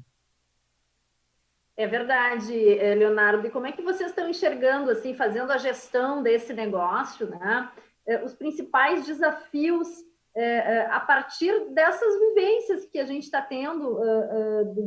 É verdade, Leonardo. E como é que vocês estão enxergando, assim, fazendo a gestão desse negócio, né? Os principais desafios a partir dessas vivências que a gente está tendo,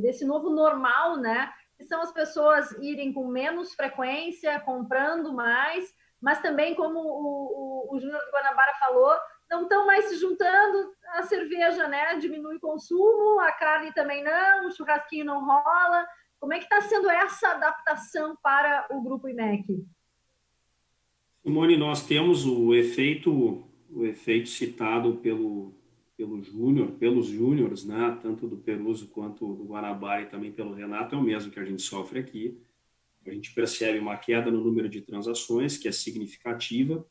desse novo normal, né? Que são as pessoas irem com menos frequência, comprando mais, mas também, como o Júnior do Guanabara falou, não estão mais se juntando, a cerveja, né, diminui o consumo, a carne também não, o churrasquinho não rola. Como é que está sendo essa adaptação para o Grupo IMEC? Simone, nós temos o efeito citado pelos júniores, né, tanto do Peruso quanto do Guanabara e também pelo Renato, é o mesmo que a gente sofre aqui. A gente percebe uma queda no número de transações, que é significativa,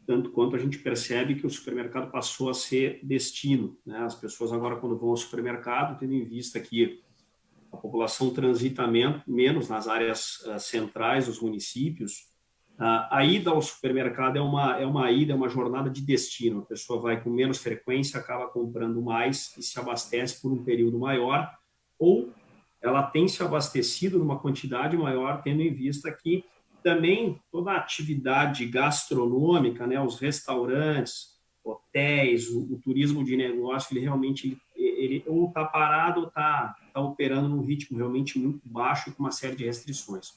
tanto quanto a gente percebe que o supermercado passou a ser destino, né? As pessoas agora, quando vão ao supermercado, tendo em vista que a população transita menos nas áreas centrais dos municípios, a ida ao supermercado é uma jornada de destino. A pessoa vai com menos frequência, acaba comprando mais e se abastece por um período maior, ou ela tem se abastecido numa quantidade maior, tendo em vista que também toda a atividade gastronômica, né, os restaurantes, hotéis, o turismo de negócio, ele realmente ou está parado ou está operando num ritmo realmente muito baixo e com uma série de restrições.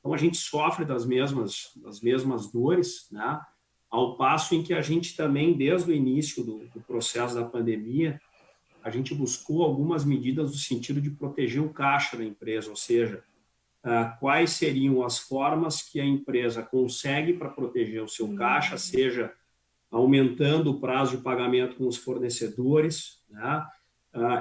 Então, a gente sofre das mesmas dores, né? Ao passo em que a gente também, desde o início do processo da pandemia, a gente buscou algumas medidas no sentido de proteger o caixa da empresa, ou seja, quais seriam as formas que a empresa consegue para proteger o seu caixa, seja aumentando o prazo de pagamento com os fornecedores, né?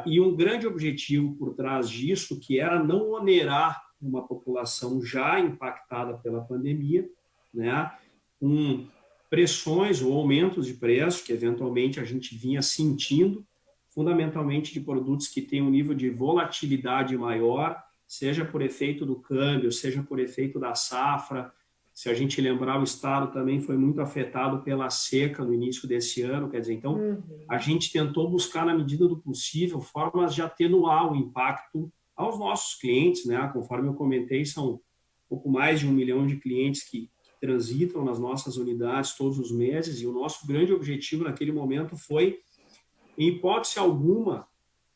E um grande objetivo por trás disso, que era não onerar uma população já impactada pela pandemia, né? Com pressões ou aumentos de preço que eventualmente a gente vinha sentindo, fundamentalmente de produtos que têm um nível de volatilidade maior, seja por efeito do câmbio, seja por efeito da safra. Se a gente lembrar, o Estado também foi muito afetado pela seca no início desse ano, quer dizer, então a gente tentou buscar, na medida do possível, formas de atenuar o impacto aos nossos clientes, né? Conforme eu comentei, são um pouco mais de 1 milhão de clientes que transitam nas nossas unidades todos os meses, e o nosso grande objetivo naquele momento foi, em hipótese alguma,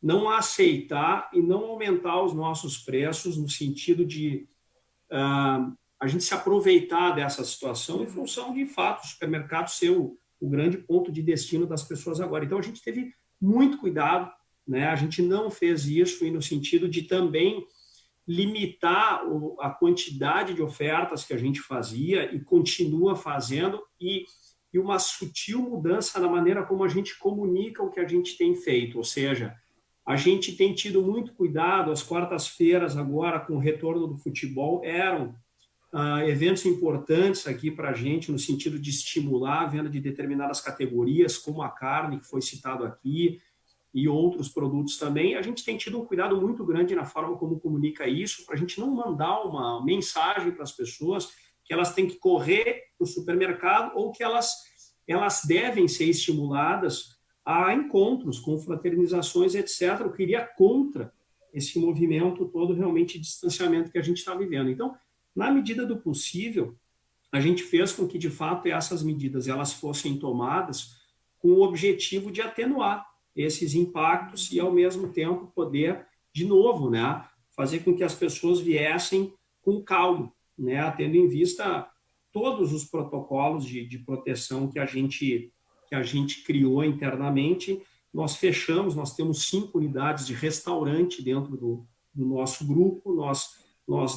não aceitar e não aumentar os nossos preços no sentido de a gente se aproveitar dessa situação em função de, fato, o supermercado ser o grande ponto de destino das pessoas agora. Então, a gente teve muito cuidado, né? A gente não fez isso e no sentido de também limitar a quantidade de ofertas que a gente fazia e continua fazendo, e uma sutil mudança na maneira como a gente comunica o que a gente tem feito. Ou seja, a gente tem tido muito cuidado. As quartas-feiras agora, com o retorno do futebol, eram eventos importantes aqui para a gente, no sentido de estimular a venda de determinadas categorias, como a carne, que foi citado aqui, e outros produtos também. A gente tem tido um cuidado muito grande na forma como comunica isso, para a gente não mandar uma mensagem para as pessoas que elas têm que correr para o supermercado ou que elas devem ser estimuladas a encontros, confraternizações, etc. Eu queria contra esse movimento todo realmente de distanciamento que a gente está vivendo. Então, na medida do possível, a gente fez com que, de fato, essas medidas elas fossem tomadas com o objetivo de atenuar esses impactos e, ao mesmo tempo, poder, de novo, né, fazer com que as pessoas viessem com calma, né, tendo em vista todos os protocolos de proteção que a gente criou internamente. Nós fechamos, nós temos 5 unidades de restaurante dentro do nosso grupo. Nós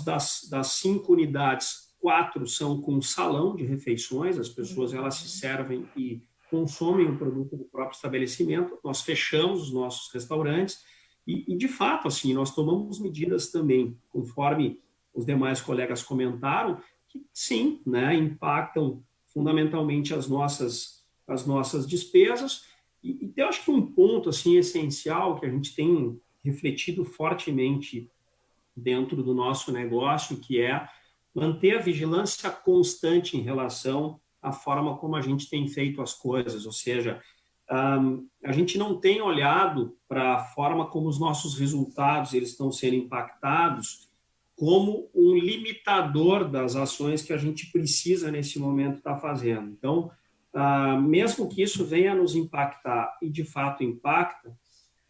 das 5 unidades, 4 são com salão de refeições, as pessoas elas se servem e consomem o produto do próprio estabelecimento. Nós fechamos os nossos restaurantes e de fato, assim, nós tomamos medidas também, conforme os demais colegas comentaram, que sim, né, impactam fundamentalmente as nossas despesas. E eu acho que um ponto assim, essencial que a gente tem refletido fortemente dentro do nosso negócio, que é manter a vigilância constante em relação à forma como a gente tem feito as coisas. Ou seja, a gente não tem olhado para a forma como os nossos resultados eles estão sendo impactados como um limitador das ações que a gente precisa nesse momento estar fazendo. Então, mesmo que isso venha a nos impactar, e de fato impacta,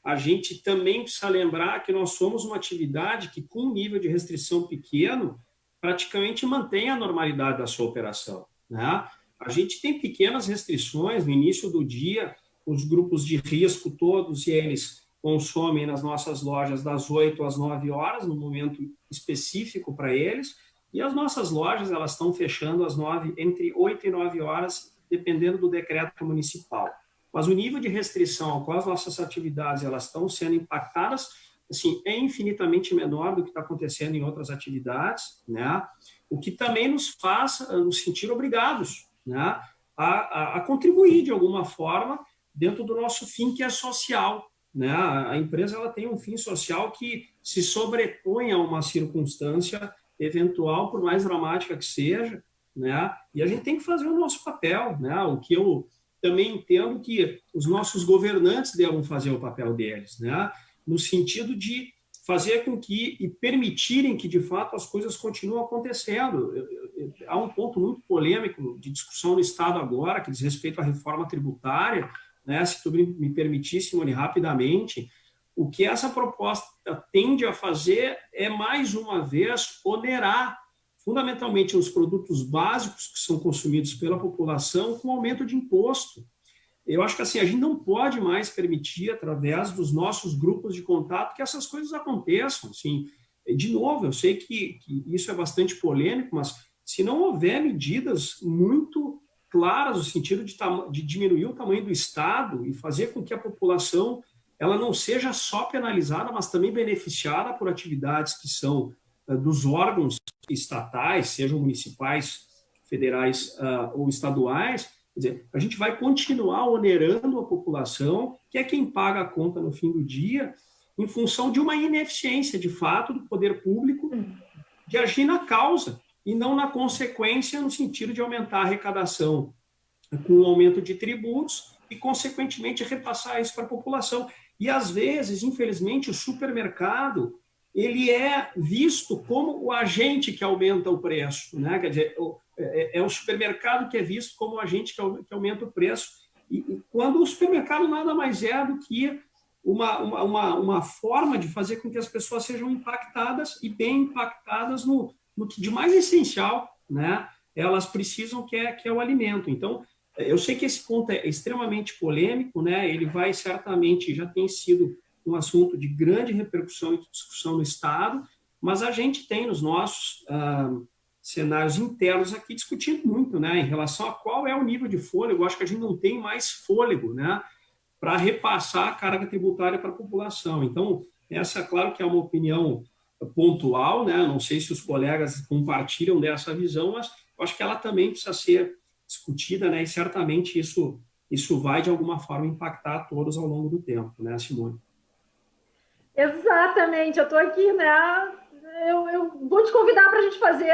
a gente também precisa lembrar que nós somos uma atividade que, com um nível de restrição pequeno, praticamente mantém a normalidade da sua operação, né? A gente tem pequenas restrições no início do dia, os grupos de risco, todos eles consomem nas nossas lojas das 8 às 9 horas, no momento específico para eles, e as nossas lojas elas estão fechando entre 8 e 9 horas, dependendo do decreto municipal. Mas o nível de restrição ao qual as nossas atividades elas estão sendo impactadas, assim, é infinitamente menor do que está acontecendo em outras atividades, né? O que também nos faz nos sentir obrigados, né, a contribuir de alguma forma dentro do nosso fim, que é social, né? A empresa ela tem um fim social que se sobrepõe a uma circunstância eventual, por mais dramática que seja, né? E a gente tem que fazer o nosso papel, né? O que eu também entendo que os nossos governantes devam fazer o papel deles, né? No sentido de fazer com que e permitirem que, de fato, as coisas continuem acontecendo. Há um ponto muito polêmico de discussão no Estado agora, que diz respeito à reforma tributária, né? Se tu me permitir, Simone, rapidamente, o que essa proposta tende a fazer é, mais uma vez, onerar fundamentalmente os produtos básicos que são consumidos pela população com aumento de imposto. Eu acho que assim, a gente não pode mais permitir, através dos nossos grupos de contato, que essas coisas aconteçam. Assim, de novo, eu sei que isso é bastante polêmico, mas se não houver medidas muito claras no sentido de diminuir o tamanho do Estado e fazer com que a população ela não seja só penalizada, mas também beneficiada por atividades que são dos órgãos estatais, sejam municipais, federais ou estaduais, quer dizer, a gente vai continuar onerando a população, que é quem paga a conta no fim do dia, em função de uma ineficiência, de fato, do poder público de agir na causa e não na consequência, no sentido de aumentar a arrecadação com o aumento de tributos e, consequentemente, repassar isso para a população. E, às vezes, infelizmente, o supermercado ele é visto como o agente que aumenta o preço, né? Quer dizer, é o supermercado que é visto como o agente que aumenta o preço. E quando o supermercado nada mais é do que uma forma de fazer com que as pessoas sejam impactadas e bem impactadas no que de mais essencial, né, elas precisam, que é o alimento. Então, eu sei que esse ponto é extremamente polêmico, né? Ele vai certamente, já tem sido um assunto de grande repercussão e discussão no Estado, mas a gente tem nos nossos cenários internos aqui discutindo muito, né, em relação a qual é o nível de fôlego. Eu acho que a gente não tem mais fôlego, né, para repassar a carga tributária para a população. Então, essa, claro que é uma opinião pontual, né, não sei se os colegas compartilham dessa visão, mas eu acho que ela também precisa ser discutida, né, e certamente isso vai, de alguma forma, impactar todos ao longo do tempo, né, Simone? Exatamente, eu estou aqui, né? Eu vou te convidar para a gente fazer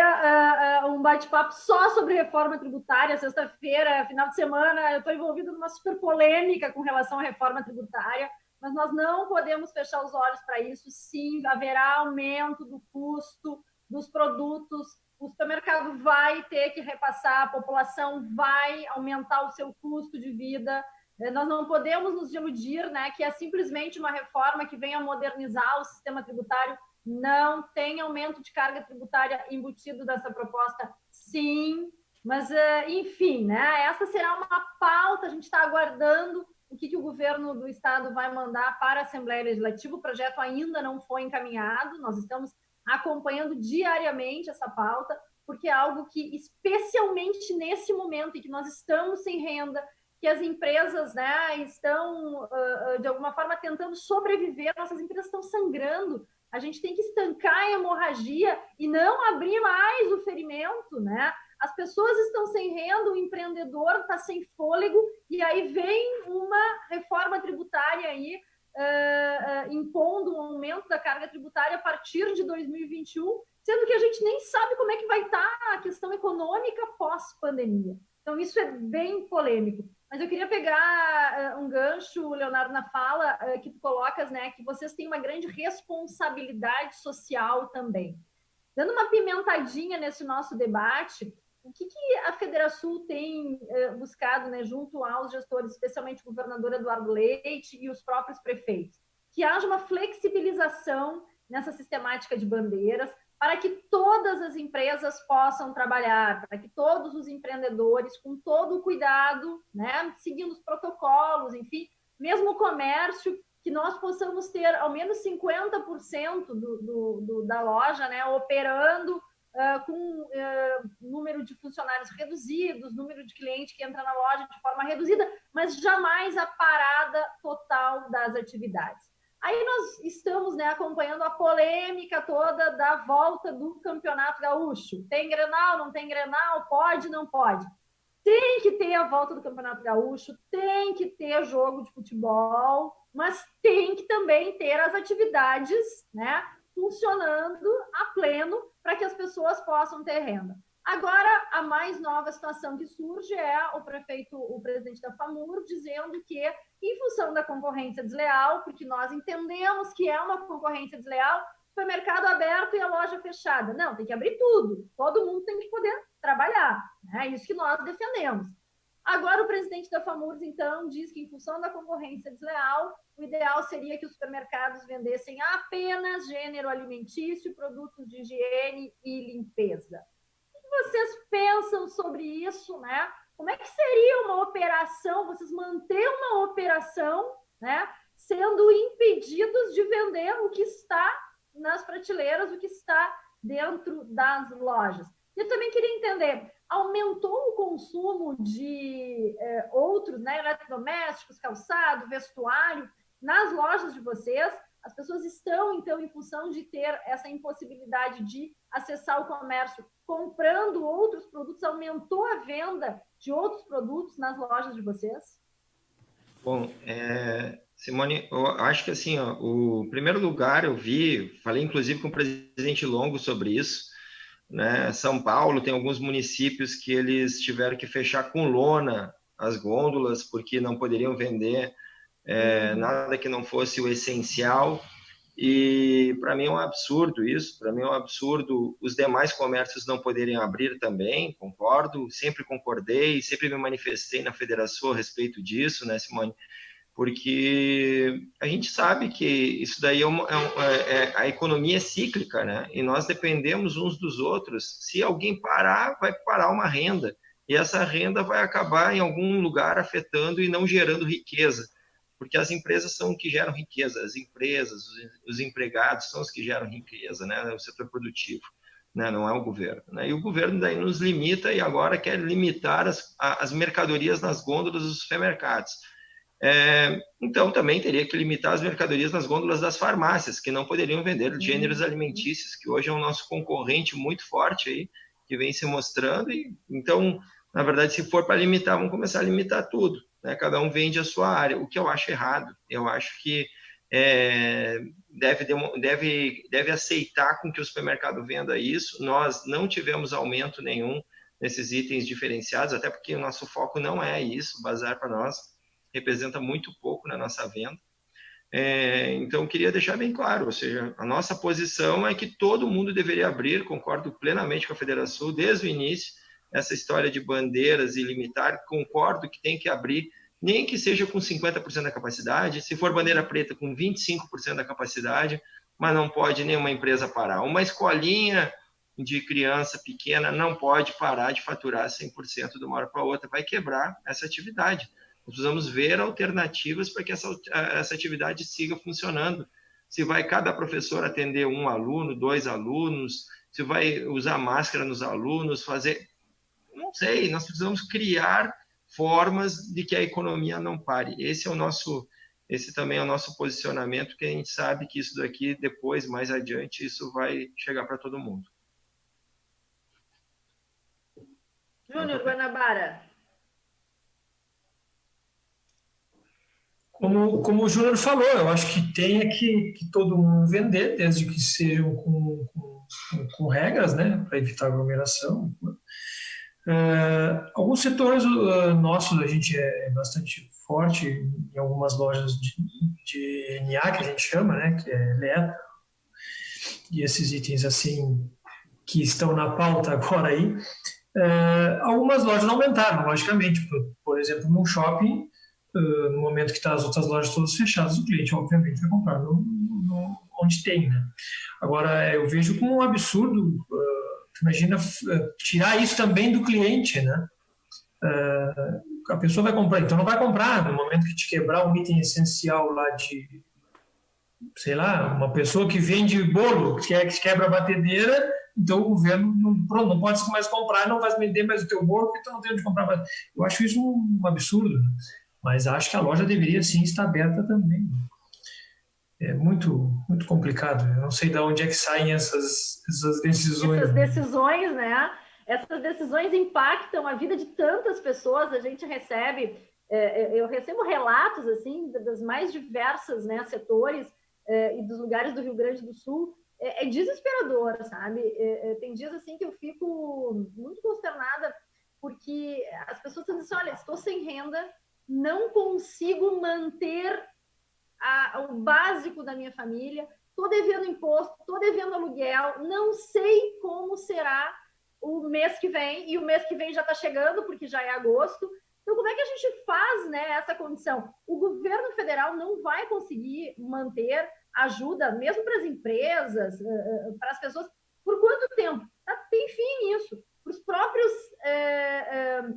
um bate-papo só sobre reforma tributária. Sexta-feira, final de semana, eu estou envolvida numa super polêmica com relação à reforma tributária, mas nós não podemos fechar os olhos para isso. Sim, haverá aumento do custo dos produtos, o supermercado vai ter que repassar, a população vai aumentar o seu custo de vida. Nós não podemos nos iludir, né, que é simplesmente uma reforma que venha modernizar o sistema tributário. Não tem aumento de carga tributária embutido dessa proposta, sim, mas, enfim, né, essa será uma pauta, a gente está aguardando o que o governo do estado vai mandar para a Assembleia Legislativa. O projeto ainda não foi encaminhado, nós estamos acompanhando diariamente essa pauta, porque é algo que, especialmente nesse momento em que nós estamos sem renda, que as empresas, né, estão, de alguma forma, tentando sobreviver, nossas empresas estão sangrando, a gente tem que estancar a hemorragia e não abrir mais o ferimento, né? As pessoas estão sem renda, o empreendedor está sem fôlego, e aí vem uma reforma tributária aí, impondo um aumento da carga tributária a partir de 2021, sendo que a gente nem sabe como é que vai estar a questão econômica pós-pandemia. Então, isso é bem polêmico. Mas eu queria pegar um gancho, Leonardo, na fala que tu colocas, né, que vocês têm uma grande responsabilidade social também. Dando uma pimentadinha nesse nosso debate, o que a Federação tem buscado, né, junto aos gestores, especialmente o governador Eduardo Leite e os próprios prefeitos? Que haja uma flexibilização nessa sistemática de bandeiras, para que todas as empresas possam trabalhar, para que todos os empreendedores, com todo o cuidado, né, seguindo os protocolos, enfim, mesmo o comércio, que nós possamos ter ao menos 50% da loja, né, operando com número de funcionários reduzidos, número de cliente que entra na loja de forma reduzida, mas jamais a parada total das atividades. Aí nós estamos, né, acompanhando a polêmica toda da volta do Campeonato Gaúcho. Tem Grenal, não tem Grenal? Pode, não pode? Tem que ter a volta do Campeonato Gaúcho, tem que ter jogo de futebol, mas tem que também ter as atividades, né, funcionando a pleno para que as pessoas possam ter renda. Agora, a mais nova situação que surge é o presidente da FAMUR, dizendo que, em função da concorrência desleal, porque nós entendemos que é uma concorrência desleal, supermercado aberto e a loja fechada. Não, tem que abrir tudo. Todo mundo tem que poder trabalhar. É isso que nós defendemos. Agora, o presidente da FAMUR, então, diz que, em função da concorrência desleal, o ideal seria que os supermercados vendessem apenas gênero alimentício e produtos de higiene e limpeza. Vocês pensam sobre isso, né? Como é que seria uma operação, vocês manter uma operação, né, sendo impedidos de vender o que está nas prateleiras, o que está dentro das lojas? Eu também queria entender, aumentou o consumo de outros, né, eletrodomésticos, calçado, vestuário, nas lojas de vocês? As pessoas estão, então, em função de ter essa impossibilidade de acessar o comércio, comprando outros produtos, aumentou a venda de outros produtos nas lojas de vocês? Bom, Simone, eu acho que assim, ó, o primeiro lugar eu falei inclusive com o presidente Longo sobre isso, né? São Paulo tem alguns municípios que eles tiveram que fechar com lona as gôndolas porque não poderiam vender nada que não fosse o essencial, e para mim é um absurdo isso, para mim é um absurdo os demais comércios não poderem abrir também, concordo, sempre concordei, sempre me manifestei na federação a respeito disso, né, Simone? Porque a gente sabe que isso daí a economia é cíclica, né? E nós dependemos uns dos outros. Se alguém parar, vai parar uma renda, e essa renda vai acabar em algum lugar afetando e não gerando riqueza. porque as empresas são o que geram riqueza, as empresas, os empregados são os que geram riqueza, né? O setor produtivo, né? Não é o governo, né? E o governo daí nos limita e agora quer limitar as mercadorias nas gôndolas dos supermercados. Então, também teria que limitar as mercadorias nas gôndolas das farmácias, que não poderiam vender gêneros alimentícios, que hoje é o nosso concorrente muito forte aí, que vem se mostrando. E, então, na verdade, se for para limitar, vamos começar a limitar tudo, né? Cada um vende a sua área, o que eu acho errado. Eu acho que deve aceitar com que o supermercado venda isso. Nós não tivemos aumento nenhum nesses itens diferenciados, até porque o nosso foco não é isso, o bazar para nós representa muito pouco na nossa venda. Então, queria deixar bem claro, ou seja, a nossa posição é que todo mundo deveria abrir, concordo plenamente com a Federação desde o início, essa história de bandeiras e limitar, concordo que tem que abrir, nem que seja com 50% da capacidade, se for bandeira preta com 25% da capacidade, mas não pode nenhuma empresa parar. Uma escolinha de criança pequena não pode parar de faturar 100% de uma hora para a outra, vai quebrar essa atividade. Nós precisamos ver alternativas para que essa atividade siga funcionando. Se vai cada professor atender um aluno, 2 alunos, se vai usar máscara nos alunos, fazer... Não sei, nós precisamos criar formas de que a economia não pare. Esse também é o nosso posicionamento, que a gente sabe que isso daqui, depois, mais adiante, isso vai chegar para todo mundo. Júnior Guanabara. Como o Júnior falou, eu acho que tem que todo mundo vender, desde que sejam com regras, né, para evitar aglomeração. Alguns setores nossos, a gente é bastante forte em algumas lojas de NA, que a gente chama, né, que é eletro, e esses itens assim que estão na pauta agora aí. Algumas lojas aumentaram, logicamente. Por exemplo, num shopping, no momento que estão as outras lojas todas fechadas, o cliente, obviamente, vai comprar onde tem, né? Agora, eu vejo como um absurdo, imagina tirar isso também do cliente, né? A pessoa vai comprar, então não vai comprar no momento que te quebrar um item essencial lá de, sei lá, uma pessoa que vende bolo, que quebra a batedeira, então o governo não pode mais comprar, não vai vender mais o teu bolo, porque tu não tem onde comprar mais. Eu acho isso um absurdo, né? Mas acho que a loja deveria sim estar aberta também. É muito, muito complicado. Eu não sei de onde é que saem essas decisões. Essas decisões, né? Essas decisões impactam a vida de tantas pessoas. A gente recebe, eu recebo relatos assim das mais diversas, né, setores e dos lugares do Rio Grande do Sul. É desesperador, sabe? Tem dias assim que eu fico muito consternada porque as pessoas estão dizendo assim, olha, estou sem renda, não consigo manter o básico da minha família, estou devendo imposto, estou devendo aluguel, não sei como será o mês que vem, e o mês que vem já está chegando, porque já é agosto. Então, como é que a gente faz, né, essa condição? O governo federal não vai conseguir manter ajuda, mesmo para as empresas, para as pessoas, por quanto tempo? Tem fim nisso. Para os próprios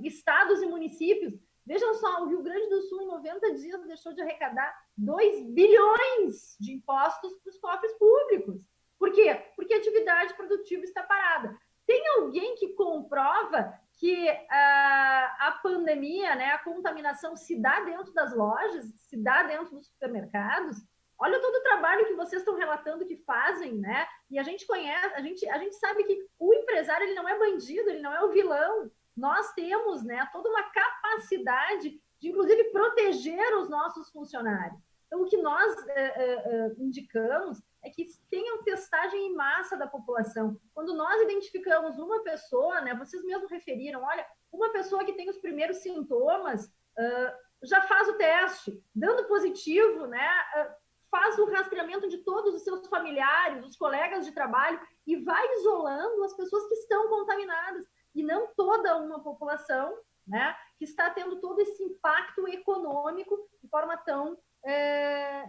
estados e municípios. Vejam só, o Rio Grande do Sul, em 90 dias, deixou de arrecadar 2 bilhões de impostos para os cofres públicos. Por quê? Porque a atividade produtiva está parada. Tem alguém que comprova que a pandemia, né, a contaminação se dá dentro das lojas, se dá dentro dos supermercados? Olha todo o trabalho que vocês estão relatando que fazem, né? E a gente conhece, a gente sabe que o empresário ele não é bandido, ele não é o vilão. Nós temos, né, toda uma capacidade de, inclusive, proteger os nossos funcionários. Então, o que nós indicamos é que tenham testagem em massa da população. Quando nós identificamos uma pessoa, né, vocês mesmos referiram, olha, uma pessoa que tem os primeiros sintomas, já faz o teste, dando positivo, né, faz o rastreamento de todos os seus familiares, os colegas de trabalho, e vai isolando as pessoas que estão contaminadas. E não toda uma população, né, que está tendo todo esse impacto econômico de forma tão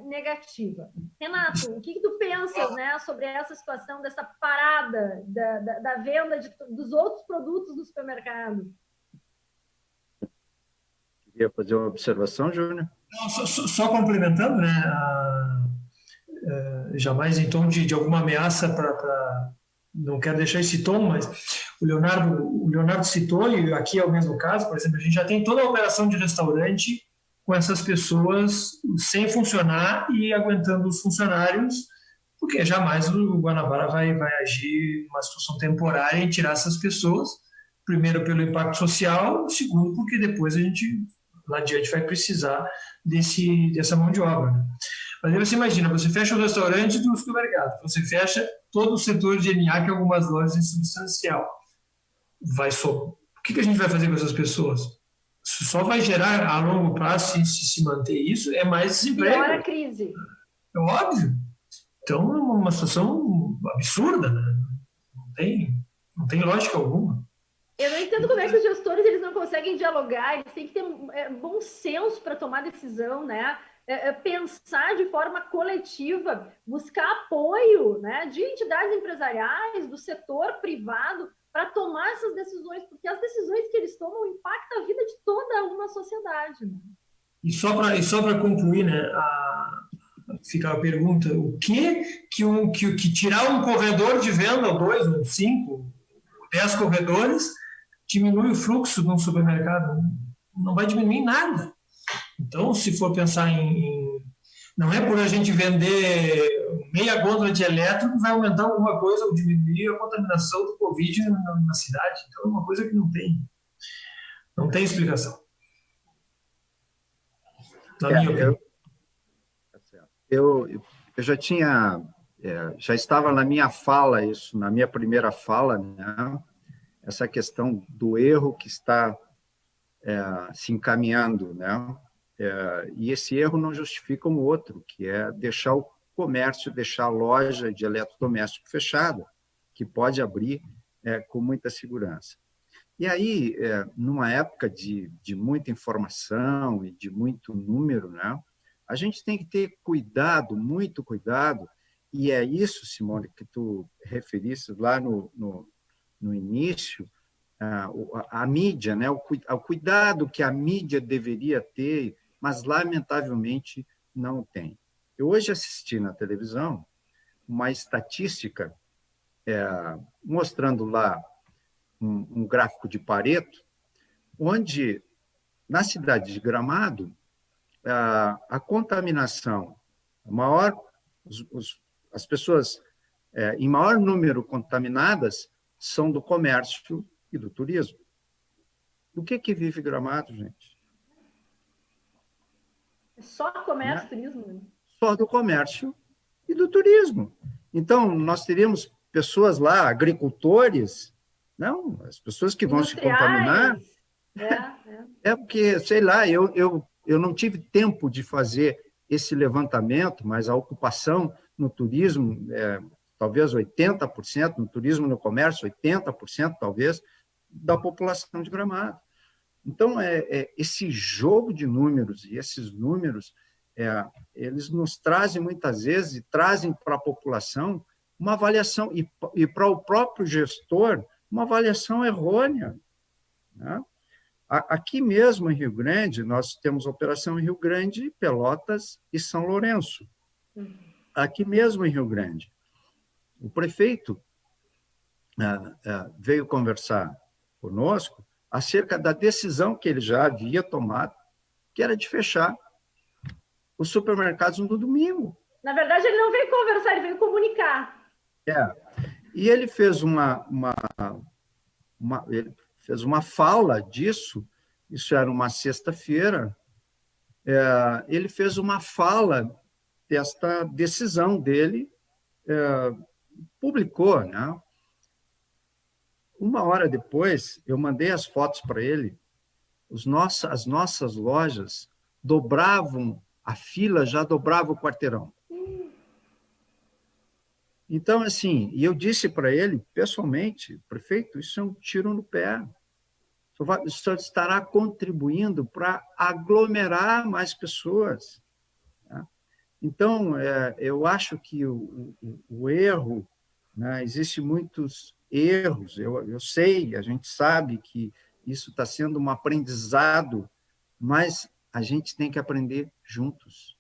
negativa. Renato, o que tu pensas, né, sobre essa situação, dessa parada da venda dos outros produtos no supermercado? Queria fazer uma observação, Júnior? Não, só complementando, né? Jamais em tom de alguma ameaça para não quero deixar esse tom, mas o Leonardo citou, e aqui é o mesmo caso, por exemplo, a gente já tem toda a operação de restaurante com essas pessoas sem funcionar e aguentando os funcionários, porque jamais o Guanabara vai agir numa situação temporária em tirar essas pessoas, primeiro pelo impacto social, segundo porque depois a gente lá adiante vai precisar dessa mão de obra, né? Mas aí você imagina, você fecha o restaurante do supermercado, você fecha todo o setor de ENIAC e algumas lojas em substancial. O que a gente vai fazer com essas pessoas? Isso só vai gerar a longo prazo, se manter isso, é mais desemprego. Pior a crise. É óbvio. Então, é uma situação absurda, né? Não tem lógica alguma. Eu não entendo como é que os gestores eles não conseguem dialogar, eles têm que ter bom senso para tomar decisão, né? Pensar de forma coletiva, buscar apoio, né, de entidades empresariais, do setor privado, para tomar essas decisões, porque as decisões que eles tomam impactam a vida de toda uma sociedade. Né? E só para concluir, né, fica a pergunta, o que tirar um corredor de venda, 2, ou 5, 10 corredores, diminui o fluxo de um supermercado? Não vai diminuir nada. Então, se for pensar não é por a gente vender meia gôndola de elétrico que vai aumentar alguma coisa ou diminuir a contaminação do Covid na cidade. Então, é uma coisa que não tem explicação. Na minha opinião. Eu já estava na minha fala isso, na minha primeira fala, né? Essa questão do erro que está se encaminhando, né? E esse erro não justifica um outro, que é deixar o comércio, deixar a loja de eletrodoméstico fechada, que pode abrir com muita segurança. E aí, numa época de muita informação e de muito número, né, a gente tem que ter cuidado, muito cuidado, e é isso, Simone, que tu referiste lá no início, a mídia, né, o cuidado que a mídia deveria ter, mas, lamentavelmente, não tem. Eu hoje assisti na televisão uma estatística mostrando lá um gráfico de Pareto, onde, na cidade de Gramado, a contaminação, as pessoas em maior número contaminadas são do comércio e do turismo. Do que vive Gramado, gente? Só comércio e turismo? Né? Só do comércio e do turismo. Então, nós teríamos pessoas lá, agricultores, não, as pessoas que vão se contaminar. Porque, sei lá, eu não tive tempo de fazer esse levantamento, mas a ocupação no turismo, talvez 80%, no turismo e no comércio, 80%, talvez, da população de Gramado. Então, esse jogo de números, e esses números, eles nos trazem, muitas vezes, trazem para a população uma avaliação, e para o próprio gestor, uma avaliação errônea. Né? Aqui mesmo, em Rio Grande, nós temos operação em Rio Grande, Pelotas e São Lourenço. Aqui mesmo, em Rio Grande. O prefeito veio conversar conosco acerca da decisão que ele já havia tomado, que era de fechar os supermercados no domingo. Na verdade, ele não veio conversar, ele veio comunicar. E ele fez uma fala disso, isso era uma sexta-feira, ele fez uma fala desta decisão dele, publicou, né? Uma hora depois, eu mandei as fotos para ele, as nossas lojas dobravam, a fila já dobrava o quarteirão. Então, assim, e eu disse para ele, pessoalmente, prefeito, isso é um tiro no pé. O senhor estará contribuindo para aglomerar mais pessoas. Né? Então, eu acho que o erro, né, existem muitos erros, eu sei, a gente sabe que isso está sendo um aprendizado, mas a gente tem que aprender juntos.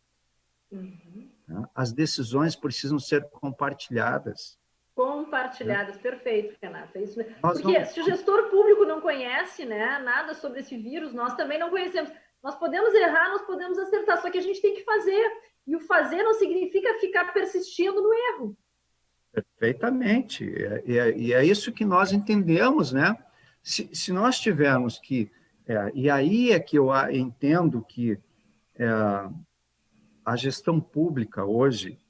Tá? As decisões precisam ser compartilhadas. Compartilhadas, perfeito, Renata. Isso mesmo. Porque se o gestor público não conhece, né, nada sobre esse vírus, nós também não conhecemos. Nós podemos errar, nós podemos acertar, só que a gente tem que fazer. E o fazer não significa ficar persistindo no erro. Perfeitamente. E é isso que nós entendemos, né? Se nós tivermos que... e aí é que eu entendo que a gestão pública hoje,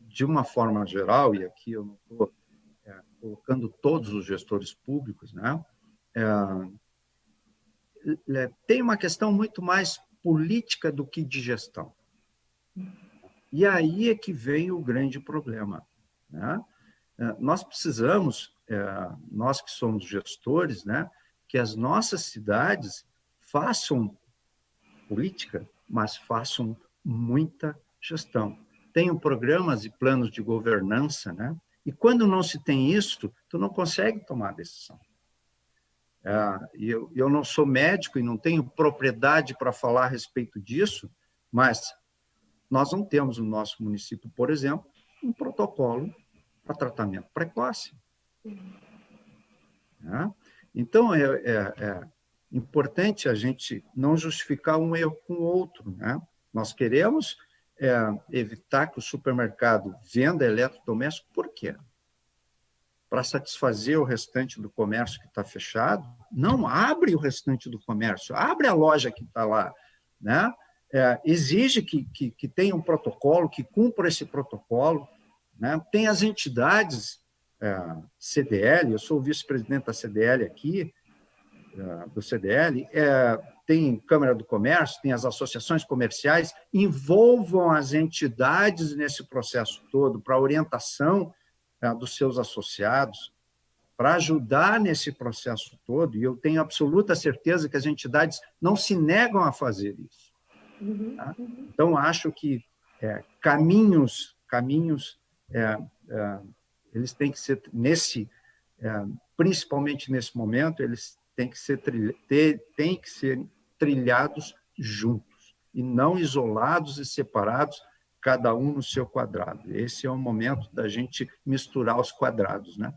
de uma forma geral, e aqui eu não estou colocando todos os gestores públicos, né? Tem uma questão muito mais política do que de gestão. E aí é que vem o grande problema, né? Nós precisamos, nós que somos gestores, né, que as nossas cidades façam política, mas façam muita gestão. Tenham programas e planos de governança, né? E quando não se tem isso, tu não consegue tomar decisão. Eu não sou médico e não tenho propriedade para falar a respeito disso, mas nós não temos no nosso município, por exemplo, um protocolo para tratamento precoce. Então, é importante a gente não justificar um erro com o outro, né? Nós queremos evitar que o supermercado venda eletrodoméstico, por quê? Para satisfazer o restante do comércio que está fechado? Não, abre o restante do comércio, abre a loja que está lá, né? Exige que tenha um protocolo, que cumpra esse protocolo, né? Tem as entidades CDL, eu sou o vice-presidente da CDL aqui, do CDL, tem Câmara do Comércio, tem as associações comerciais, envolvam as entidades nesse processo todo, para orientação dos seus associados, para ajudar nesse processo todo, e eu tenho absoluta certeza que as entidades não se negam a fazer isso. Tá? Então, acho que caminhos eles têm que ser, principalmente nesse momento, eles têm que ser trilhados juntos, e não isolados e separados, cada um no seu quadrado. Esse é o momento da gente misturar os quadrados, né?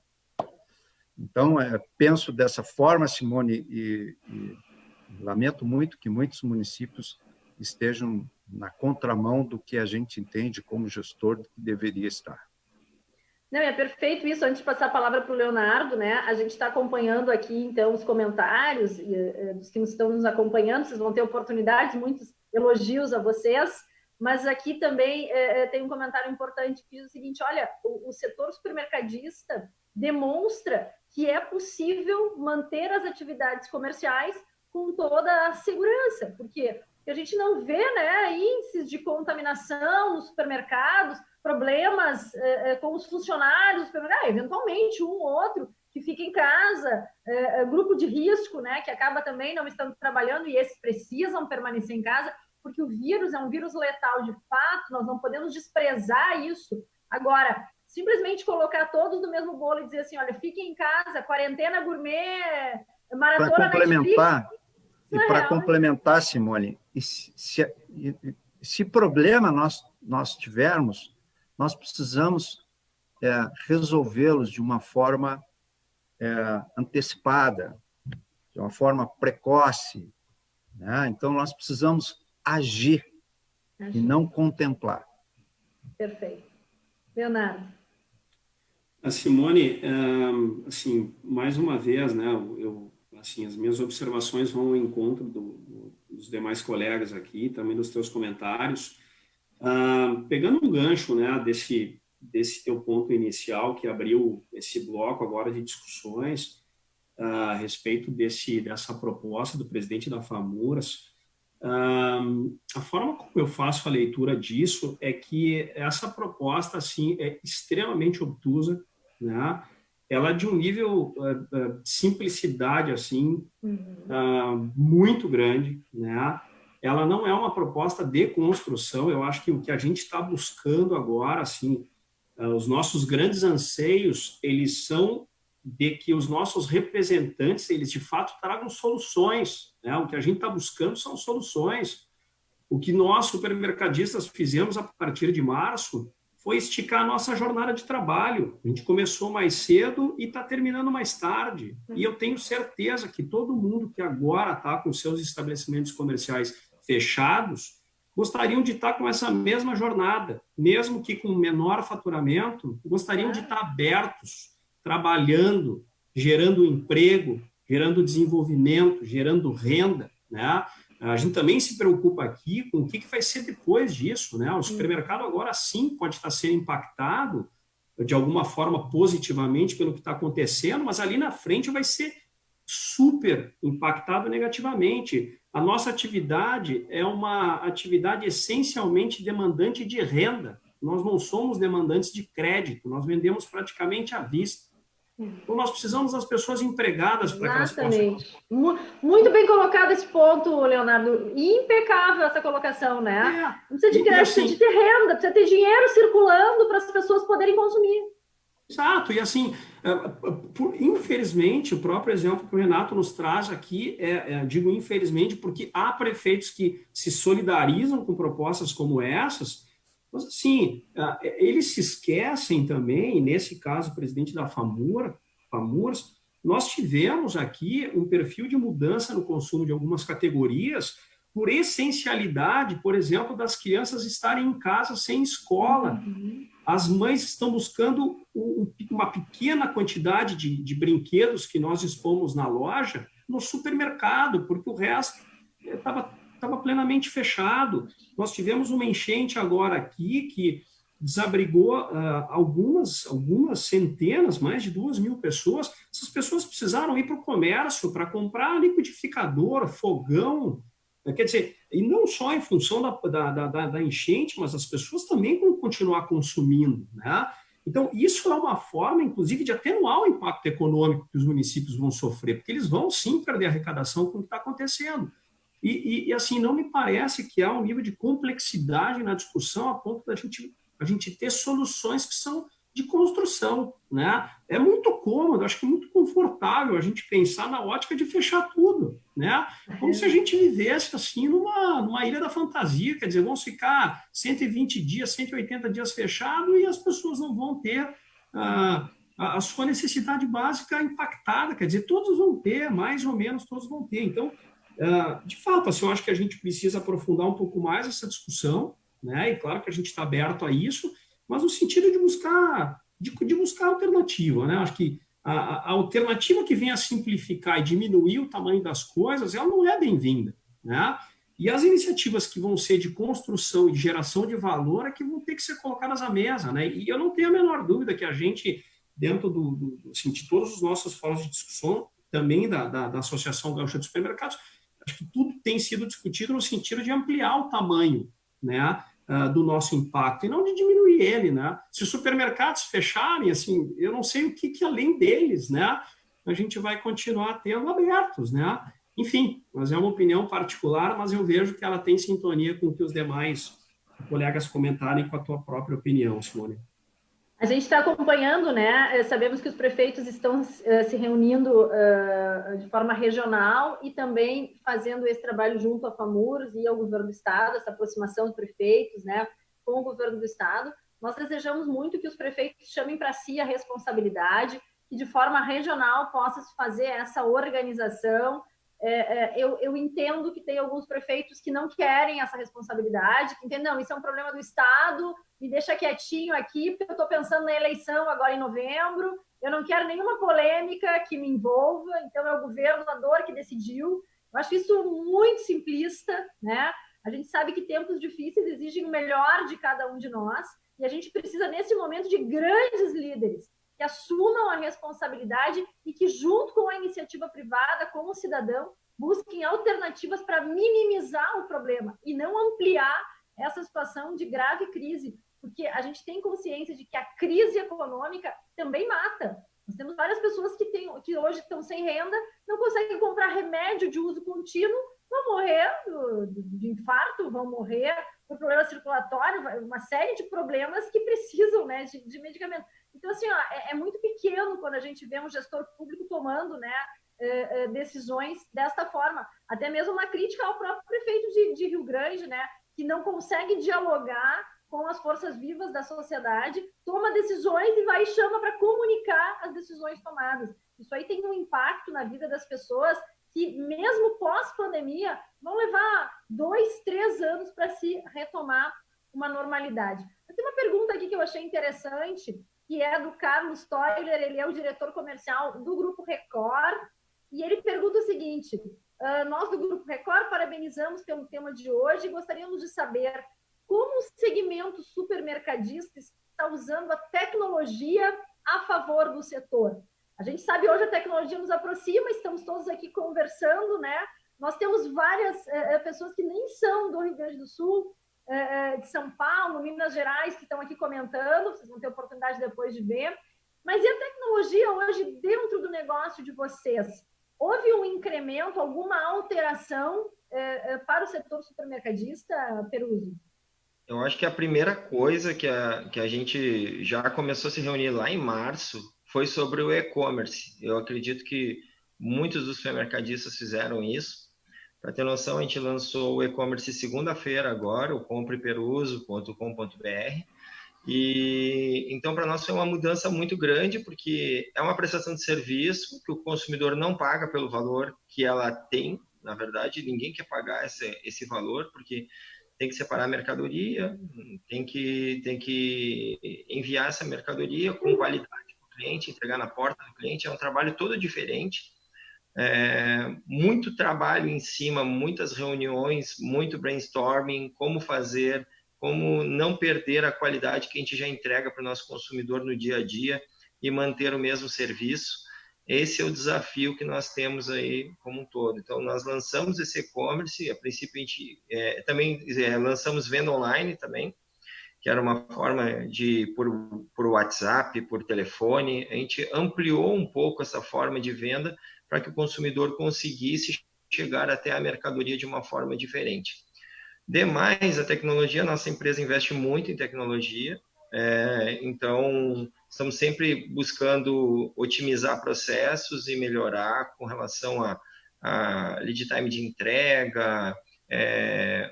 Então, penso dessa forma, Simone, e lamento muito que muitos municípios estejam na contramão do que a gente entende como gestor que deveria estar. Não, é perfeito isso. Antes de passar a palavra para o Leonardo, né, a gente está acompanhando aqui, então, os comentários dos que estão nos acompanhando, vocês vão ter oportunidades, muitos elogios a vocês, mas aqui também tem um comentário importante que diz o seguinte: olha, o setor supermercadista demonstra que é possível manter as atividades comerciais com toda a segurança, porque a gente não vê, né, índices de contaminação nos supermercados, problemas com os funcionários do supermercado, eventualmente um ou outro que fica em casa, grupo de risco, né, que acaba também não estando trabalhando, e esses precisam permanecer em casa, porque o vírus é um vírus letal de fato, nós não podemos desprezar isso. Agora, simplesmente colocar todos no mesmo bolo e dizer assim, olha, fiquem em casa, quarentena gourmet, maratona Netflix. E para complementar, Simone, se problema nós tivermos, nós precisamos resolvê-los de uma forma antecipada, de uma forma precoce, né? Então, nós precisamos agir e não contemplar. Perfeito. Leonardo. A Simone, assim, mais uma vez, né, assim, as minhas observações vão ao encontro dos demais colegas aqui, também dos teus comentários. Pegando um gancho, né, desse teu ponto inicial, que abriu esse bloco agora de discussões a respeito dessa proposta do presidente da FAMURAS, a forma como eu faço a leitura disso é que essa proposta, assim, é extremamente obtusa, né? Ela é de um nível de simplicidade, assim, muito grande, né? Ela não é uma proposta de construção. Eu acho que o que a gente está buscando agora, assim, os nossos grandes anseios, eles são de que os nossos representantes, eles de fato tragam soluções, né? O que a gente está buscando são soluções. O que nós, supermercadistas, fizemos a partir de março foi esticar a nossa jornada de trabalho. A gente começou mais cedo e está terminando mais tarde. E eu tenho certeza que todo mundo que agora está com seus estabelecimentos comerciais fechados gostariam de estar com essa mesma jornada, mesmo que com menor faturamento, gostariam de estar abertos, trabalhando, gerando emprego, gerando desenvolvimento, gerando renda, né? A gente também se preocupa aqui com o que vai ser depois disso, né? O supermercado agora sim pode estar sendo impactado de alguma forma positivamente pelo que está acontecendo, mas ali na frente vai ser super impactado negativamente. A nossa atividade é uma atividade essencialmente demandante de renda. Nós não somos demandantes de crédito, nós vendemos praticamente à vista. Então, nós precisamos das pessoas empregadas para que elas possam... Exatamente. Muito bem colocado esse ponto, Leonardo. Impecável essa colocação, né? Não precisa de crédito, precisa de ter renda, precisa ter dinheiro circulando para as pessoas poderem consumir. Exato, e assim, infelizmente, o próprio exemplo que o Renato nos traz aqui, digo infelizmente, porque há prefeitos que se solidarizam com propostas como essas, mas assim, eles se esquecem também, nesse caso, o presidente da FAMURS, nós tivemos aqui um perfil de mudança no consumo de algumas categorias por essencialidade, por exemplo, das crianças estarem em casa sem escola. As mães estão buscando uma pequena quantidade de brinquedos que nós expomos na loja no supermercado, porque o resto estava plenamente fechado. Nós tivemos uma enchente agora aqui que desabrigou algumas centenas, mais de 2.000 pessoas. Essas pessoas precisaram ir para o comércio para comprar liquidificador, fogão. Quer dizer, e não só em função da enchente, mas as pessoas também vão continuar consumindo, né? Então, isso é uma forma, inclusive, de atenuar o impacto econômico que os municípios vão sofrer, porque eles vão, sim, perder a arrecadação com o que está acontecendo. E, assim, não me parece que há um nível de complexidade na discussão a ponto da a gente ter soluções que são de construção, né? É muito cômodo, acho que é muito confortável a gente pensar na ótica de fechar tudo, né? Como se a gente vivesse assim numa ilha da fantasia, quer dizer, vamos ficar 120 dias, 180 dias fechado e as pessoas não vão ter a sua necessidade básica impactada, quer dizer, todos vão ter, mais ou menos todos vão ter. Então, de fato, assim, eu acho que a gente precisa aprofundar um pouco mais essa discussão, né? E claro que a gente está aberto a isso, mas no sentido de buscar alternativa, né? Acho que a alternativa que vem a simplificar e diminuir o tamanho das coisas, ela não é bem-vinda, né? E as iniciativas que vão ser de construção e de geração de valor é que vão ter que ser colocadas à mesa, né? E eu não tenho a menor dúvida que a gente, dentro assim, de todos os nossos fóruns de discussão, também da Associação Gaúcha de Supermercados, acho que tudo tem sido discutido no sentido de ampliar o tamanho, né, do nosso impacto e não de diminuir ele, né? Se os supermercados fecharem, assim, eu não sei o que além deles, né, a gente vai continuar tendo abertos, né? Enfim, mas é uma opinião particular, mas eu vejo que ela tem sintonia com o que os demais colegas comentarem com a tua própria opinião, Simone. A gente está acompanhando, né? Sabemos que os prefeitos estão se reunindo de forma regional e também fazendo esse trabalho junto à FAMURS e ao governo do Estado, essa aproximação dos prefeitos, né, com o governo do Estado. Nós desejamos muito que os prefeitos chamem para si a responsabilidade e de forma regional possa se fazer essa organização. Eu entendo que tem alguns prefeitos que não querem essa responsabilidade, que entendem, não, isso é um problema do Estado, me deixa quietinho aqui, porque eu estou pensando na eleição agora em novembro, eu não quero nenhuma polêmica que me envolva, então é o governador que decidiu. Eu acho isso muito simplista, né? A gente sabe que tempos difíceis exigem o melhor de cada um de nós, e a gente precisa, nesse momento, de grandes líderes que assumam a responsabilidade e que, junto com a iniciativa privada, com o cidadão, busquem alternativas para minimizar o problema e não ampliar essa situação de grave crise, porque a gente tem consciência de que a crise econômica também mata. Nós temos várias pessoas que hoje estão sem renda, não conseguem comprar remédio de uso contínuo, vão morrer de infarto, vão morrer por problema circulatório, uma série de problemas que precisam, né, de medicamento. Então, assim, é muito pequeno quando a gente vê um gestor público tomando, né, decisões desta forma. Até mesmo uma crítica ao próprio prefeito de Rio Grande, né, que não consegue dialogar com as forças vivas da sociedade, toma decisões e vai e chama para comunicar as decisões tomadas. Isso aí tem um impacto na vida das pessoas que, mesmo pós-pandemia, vão levar 2, 3 anos para se retomar uma normalidade. Eu tenho uma pergunta aqui que eu achei interessante, que é do Carlos Toiler, ele é o diretor comercial do Grupo Record, e ele pergunta o seguinte: nós do Grupo Record parabenizamos pelo tema de hoje e gostaríamos de saber como o segmento supermercadista está usando a tecnologia a favor do setor. A gente sabe hoje a tecnologia nos aproxima, estamos todos aqui conversando, né? Nós temos várias pessoas que nem são do Rio Grande do Sul, de São Paulo, Minas Gerais, que estão aqui comentando, vocês vão ter oportunidade depois de ver. Mas e a tecnologia hoje dentro do negócio de vocês? Houve um incremento, alguma alteração para o setor supermercadista, Peruzzo? Eu acho que a primeira coisa que a gente já começou a se reunir lá em março foi sobre o e-commerce. Eu acredito que muitos dos supermercadistas fizeram isso. Para ter noção, a gente lançou o e-commerce segunda-feira agora, o compreperuzzo.com.br. E então, para nós foi uma mudança muito grande, porque é uma prestação de serviço que o consumidor não paga pelo valor que ela tem. Na verdade, ninguém quer pagar esse valor, porque tem que separar a mercadoria, tem que enviar essa mercadoria com qualidade para o cliente, entregar na porta do cliente. É um trabalho todo diferente. Muito trabalho em cima, muitas reuniões, muito brainstorming, como fazer, como não perder a qualidade que a gente já entrega para o nosso consumidor no dia a dia e manter o mesmo serviço. Esse é o desafio que nós temos aí como um todo. Então, nós lançamos esse e-commerce, a princípio a gente também lançamos venda online também, que era uma forma de, por WhatsApp, por telefone, a gente ampliou um pouco essa forma de venda para que o consumidor conseguisse chegar até a mercadoria de uma forma diferente. Demais, a tecnologia, nossa empresa investe muito em tecnologia, então estamos sempre buscando otimizar processos e melhorar com relação a lead time de entrega,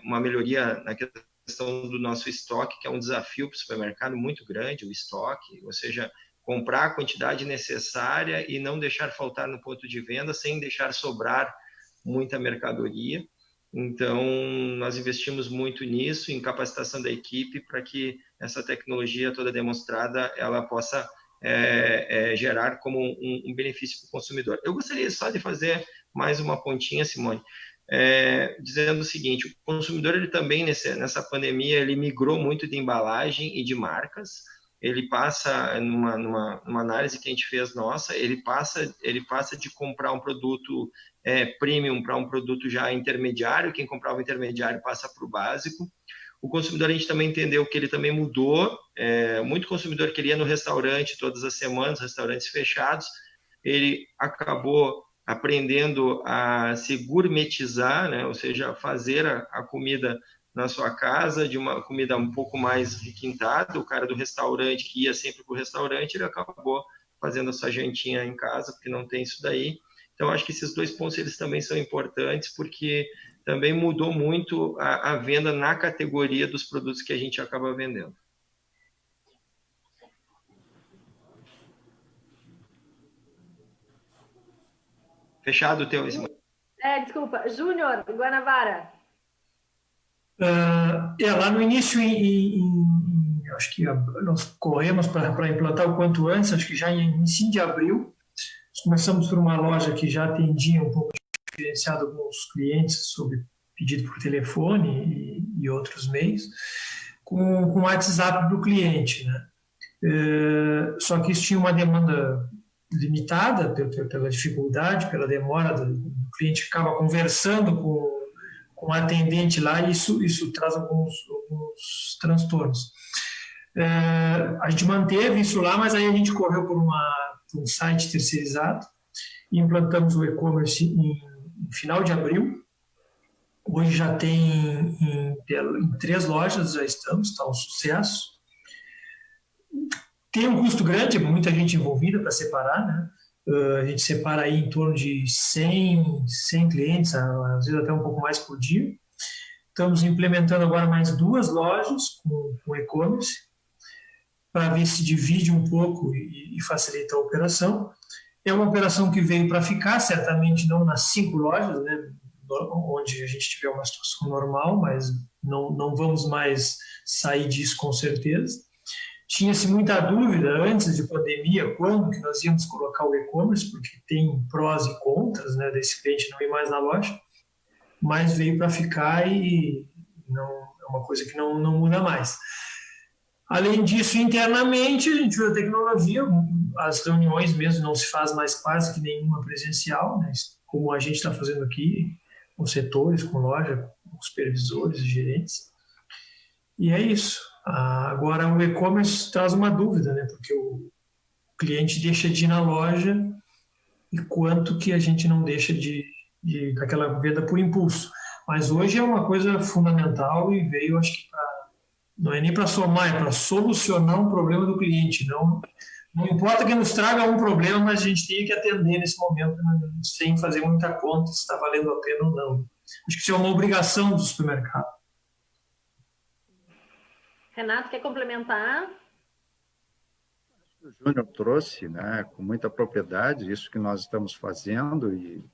uma melhoria na questão do nosso estoque, que é um desafio para o supermercado muito grande, o estoque, ou seja, comprar a quantidade necessária e não deixar faltar no ponto de venda, sem deixar sobrar muita mercadoria. Então, nós investimos muito nisso, em capacitação da equipe, para que essa tecnologia toda demonstrada, ela possa gerar como um benefício para o consumidor. Eu gostaria só de fazer mais uma pontinha, Simone, dizendo o seguinte: o consumidor, ele também, nessa pandemia, ele migrou muito de embalagem e de marcas. Ele passa, numa análise que a gente fez nossa, ele passa de comprar um produto premium para um produto já intermediário. Quem comprava o intermediário passa para o básico. O consumidor, a gente também entendeu que ele também mudou. Muito consumidor queria no restaurante todas as semanas, restaurantes fechados. Ele acabou aprendendo a se gourmetizar, né? Ou seja, fazer a comida na sua casa, de uma comida um pouco mais requintada. O cara do restaurante, que ia sempre para o restaurante, ele acabou fazendo a sua jantinha em casa, porque não tem isso daí. Então, acho que esses dois pontos, eles também são importantes, porque também mudou muito a venda na categoria dos produtos que a gente acaba vendendo. Fechado o teu, Ismael? Desculpa. Júnior, Guanabara. Lá no início, acho que nós corremos para implantar o quanto antes, acho que já em início de abril. Nós começamos por uma loja que já atendia um pouco diferenciado alguns clientes sobre pedido por telefone e outros meios, com o WhatsApp do cliente, né? Só que isso tinha uma demanda limitada pela dificuldade, pela demora do cliente, ficava conversando com o atendente lá, e isso traz alguns transtornos. A gente manteve isso lá, mas aí a gente correu por um site terceirizado e implantamos o e-commerce em final de abril. Hoje já tem em 3 lojas, já está um sucesso. Tem um custo grande, muita gente envolvida para separar, né? A gente separa aí em torno de 100 clientes, às vezes até um pouco mais por dia. Estamos implementando agora mais 2 lojas com e-commerce, para ver se divide um pouco e facilita a operação. É uma operação que veio para ficar, certamente não nas 5 lojas, né, onde a gente tiver uma situação normal, mas não vamos mais sair disso com certeza. Tinha-se muita dúvida antes de pandemia, quando que nós íamos colocar o e-commerce, porque tem prós e contras, né, desse cliente não ir mais na loja, mas veio para ficar e não, é uma coisa que não muda mais. Além disso, internamente, a gente usa a tecnologia, as reuniões mesmo não se faz mais quase que nenhuma presencial, né, como a gente está fazendo aqui, com setores, com loja, com supervisores e gerentes. E é isso. Agora, o e-commerce traz uma dúvida, né? Porque o cliente deixa de ir na loja e quanto que a gente não deixa daquela venda por impulso. Mas hoje é uma coisa fundamental e veio, acho que, não é nem para somar, é para solucionar um problema do cliente. Não importa que nos traga um problema, mas a gente tem que atender nesse momento, né, sem fazer muita conta se está valendo a pena ou não. Acho que isso é uma obrigação do supermercado. Renato, quer complementar? O Júnior trouxe, né, com muita propriedade isso que nós estamos fazendo e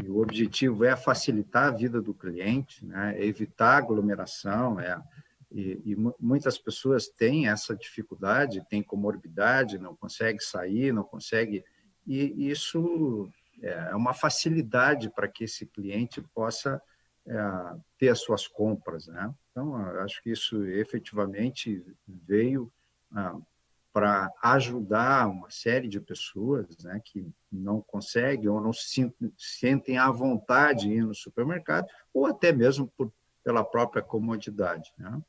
o objetivo é facilitar a vida do cliente, né, é evitar aglomeração, e muitas pessoas têm essa dificuldade, têm comorbidade, não conseguem sair, não conseguem, e isso é uma facilidade para que esse cliente possa ter as suas compras, né? Então, acho que isso efetivamente veio para ajudar uma série de pessoas, né, que não conseguem ou não se sentem à vontade de ir no supermercado, ou até mesmo pela própria comodidade, né?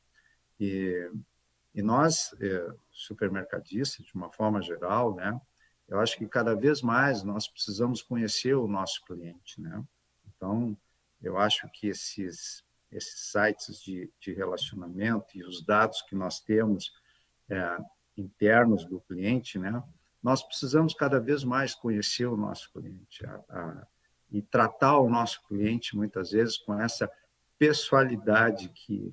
E nós, supermercadistas, de uma forma geral, né, eu acho que cada vez mais nós precisamos conhecer o nosso cliente, né? Então, eu acho que esses sites de relacionamento e os dados que nós temos internos do cliente, né, nós precisamos cada vez mais conhecer o nosso cliente e tratar o nosso cliente, muitas vezes, com essa pessoalidade que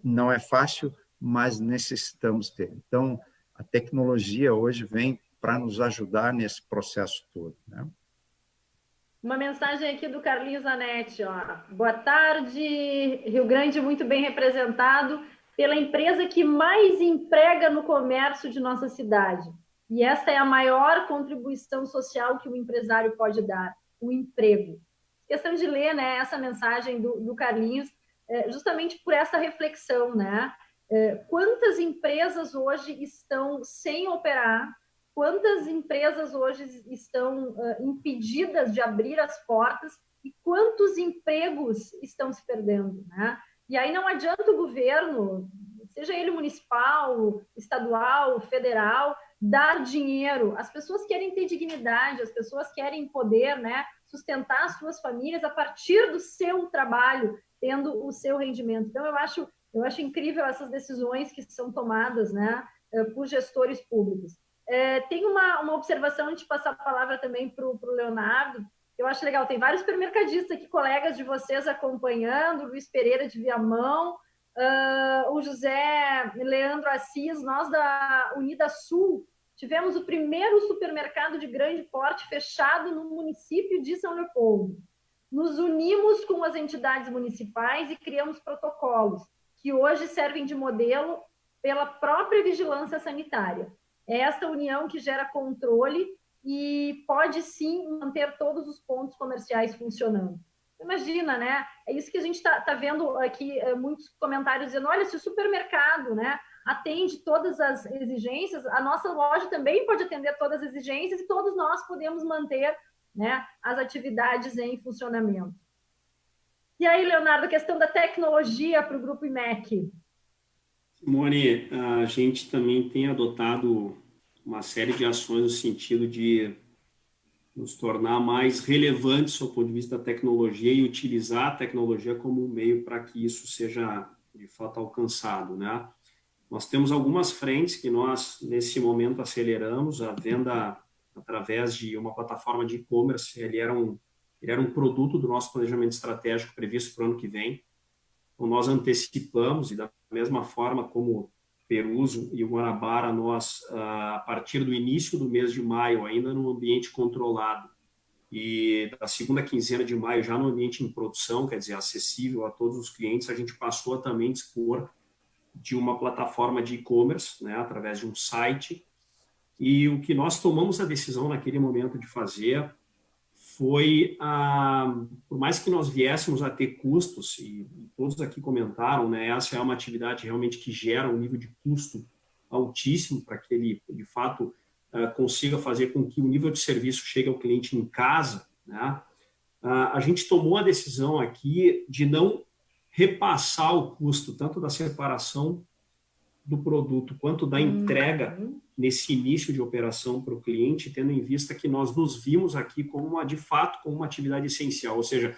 não é fácil, mas necessitamos ter. Então, a tecnologia hoje vem para nos ajudar nesse processo todo, né? Uma mensagem aqui do Carlinhos Zanetti, ó. Boa tarde, Rio Grande muito bem representado pela empresa que mais emprega no comércio de nossa cidade. E esta é a maior contribuição social que o empresário pode dar, o emprego. Questão de ler, né, essa mensagem do Carlinhos, justamente por essa reflexão, né? Quantas empresas hoje estão sem operar? Quantas empresas hoje estão impedidas de abrir as portas e quantos empregos estão se perdendo, né? E aí não adianta o governo, seja ele municipal, estadual, federal, dar dinheiro. As pessoas querem ter dignidade, as pessoas querem poder, né, sustentar as suas famílias a partir do seu trabalho, tendo o seu rendimento. Então, eu acho incrível essas decisões que são tomadas, né, por gestores públicos. Tem uma observação, antes de passar a palavra também para o Leonardo, eu acho legal, tem vários supermercadistas aqui, colegas de vocês acompanhando, o Luiz Pereira de Viamão, o José Leandro Assis, nós da Unida Sul, tivemos o primeiro supermercado de grande porte fechado no município de São Leopoldo. Nos unimos com as entidades municipais e criamos protocolos, que hoje servem de modelo pela própria vigilância sanitária. É essa união que gera controle e pode, sim, manter todos os pontos comerciais funcionando. Imagina, né? É isso que a gente está vendo aqui, muitos comentários dizendo, olha, se o supermercado, né, atende todas as exigências, a nossa loja também pode atender todas as exigências e todos nós podemos manter, né, as atividades em funcionamento. E aí, Leonardo, a questão da tecnologia para o Grupo IMEC. Simone, a gente também tem adotado uma série de ações no sentido de nos tornar mais relevantes do ponto de vista da tecnologia e utilizar a tecnologia como um meio para que isso seja, de fato, alcançado, né? Nós temos algumas frentes que nós, nesse momento, aceleramos. A venda através de uma plataforma de e-commerce, ele era um produto do nosso planejamento estratégico previsto para o ano que vem. Então, nós antecipamos, e da mesma forma como Peruso e Guanabara, nós, a partir do início do mês de maio, ainda no ambiente controlado, e da segunda quinzena de maio, já no ambiente em produção, quer dizer, acessível a todos os clientes, a gente passou a também dispor de uma plataforma de e-commerce, né, através de um site, e o que nós tomamos a decisão naquele momento de fazer foi, por mais que nós viéssemos a ter custos, e todos aqui comentaram, né, essa é uma atividade realmente que gera um nível de custo altíssimo para que ele, de fato, consiga fazer com que o nível de serviço chegue ao cliente em casa, né? A gente tomou a decisão aqui de não repassar o custo tanto da separação do produto quanto da entrega nesse início de operação para o cliente, tendo em vista que nós nos vimos aqui como de fato como uma atividade essencial, ou seja,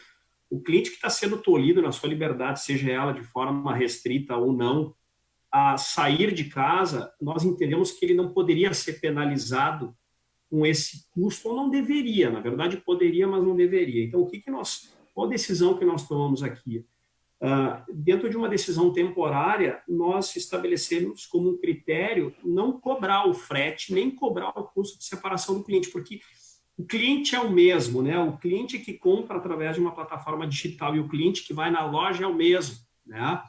o cliente que está sendo tolhido na sua liberdade, seja ela de forma restrita ou não, a sair de casa, nós entendemos que ele não poderia ser penalizado com esse custo, ou não deveria, na verdade poderia, mas não deveria. Então, qual decisão que nós tomamos aqui? Dentro de uma decisão temporária, nós estabelecemos como um critério não cobrar o frete, nem cobrar o custo de separação do cliente, porque o cliente é o mesmo, né? O cliente que compra através de uma plataforma digital e o cliente que vai na loja é o mesmo, né?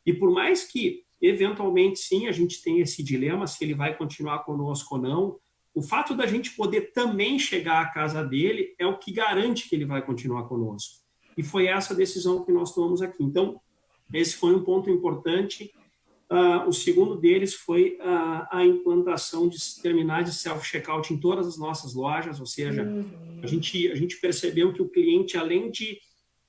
E por mais que, eventualmente, sim, a gente tem esse dilema, se ele vai continuar conosco ou não, o fato da gente poder também chegar à casa dele é o que garante que ele vai continuar conosco. E foi essa decisão que nós tomamos aqui. Então, esse foi um ponto importante. O segundo deles foi a implantação de terminais de self-checkout em todas as nossas lojas, ou seja, a gente percebeu que o cliente, além de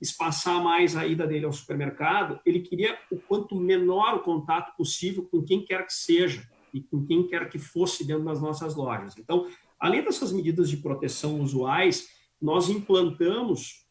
espaçar mais a ida dele ao supermercado, ele queria o quanto menor o contato possível com quem quer que seja e com quem quer que fosse dentro das nossas lojas. Então, além dessas medidas de proteção usuais, nós implantamos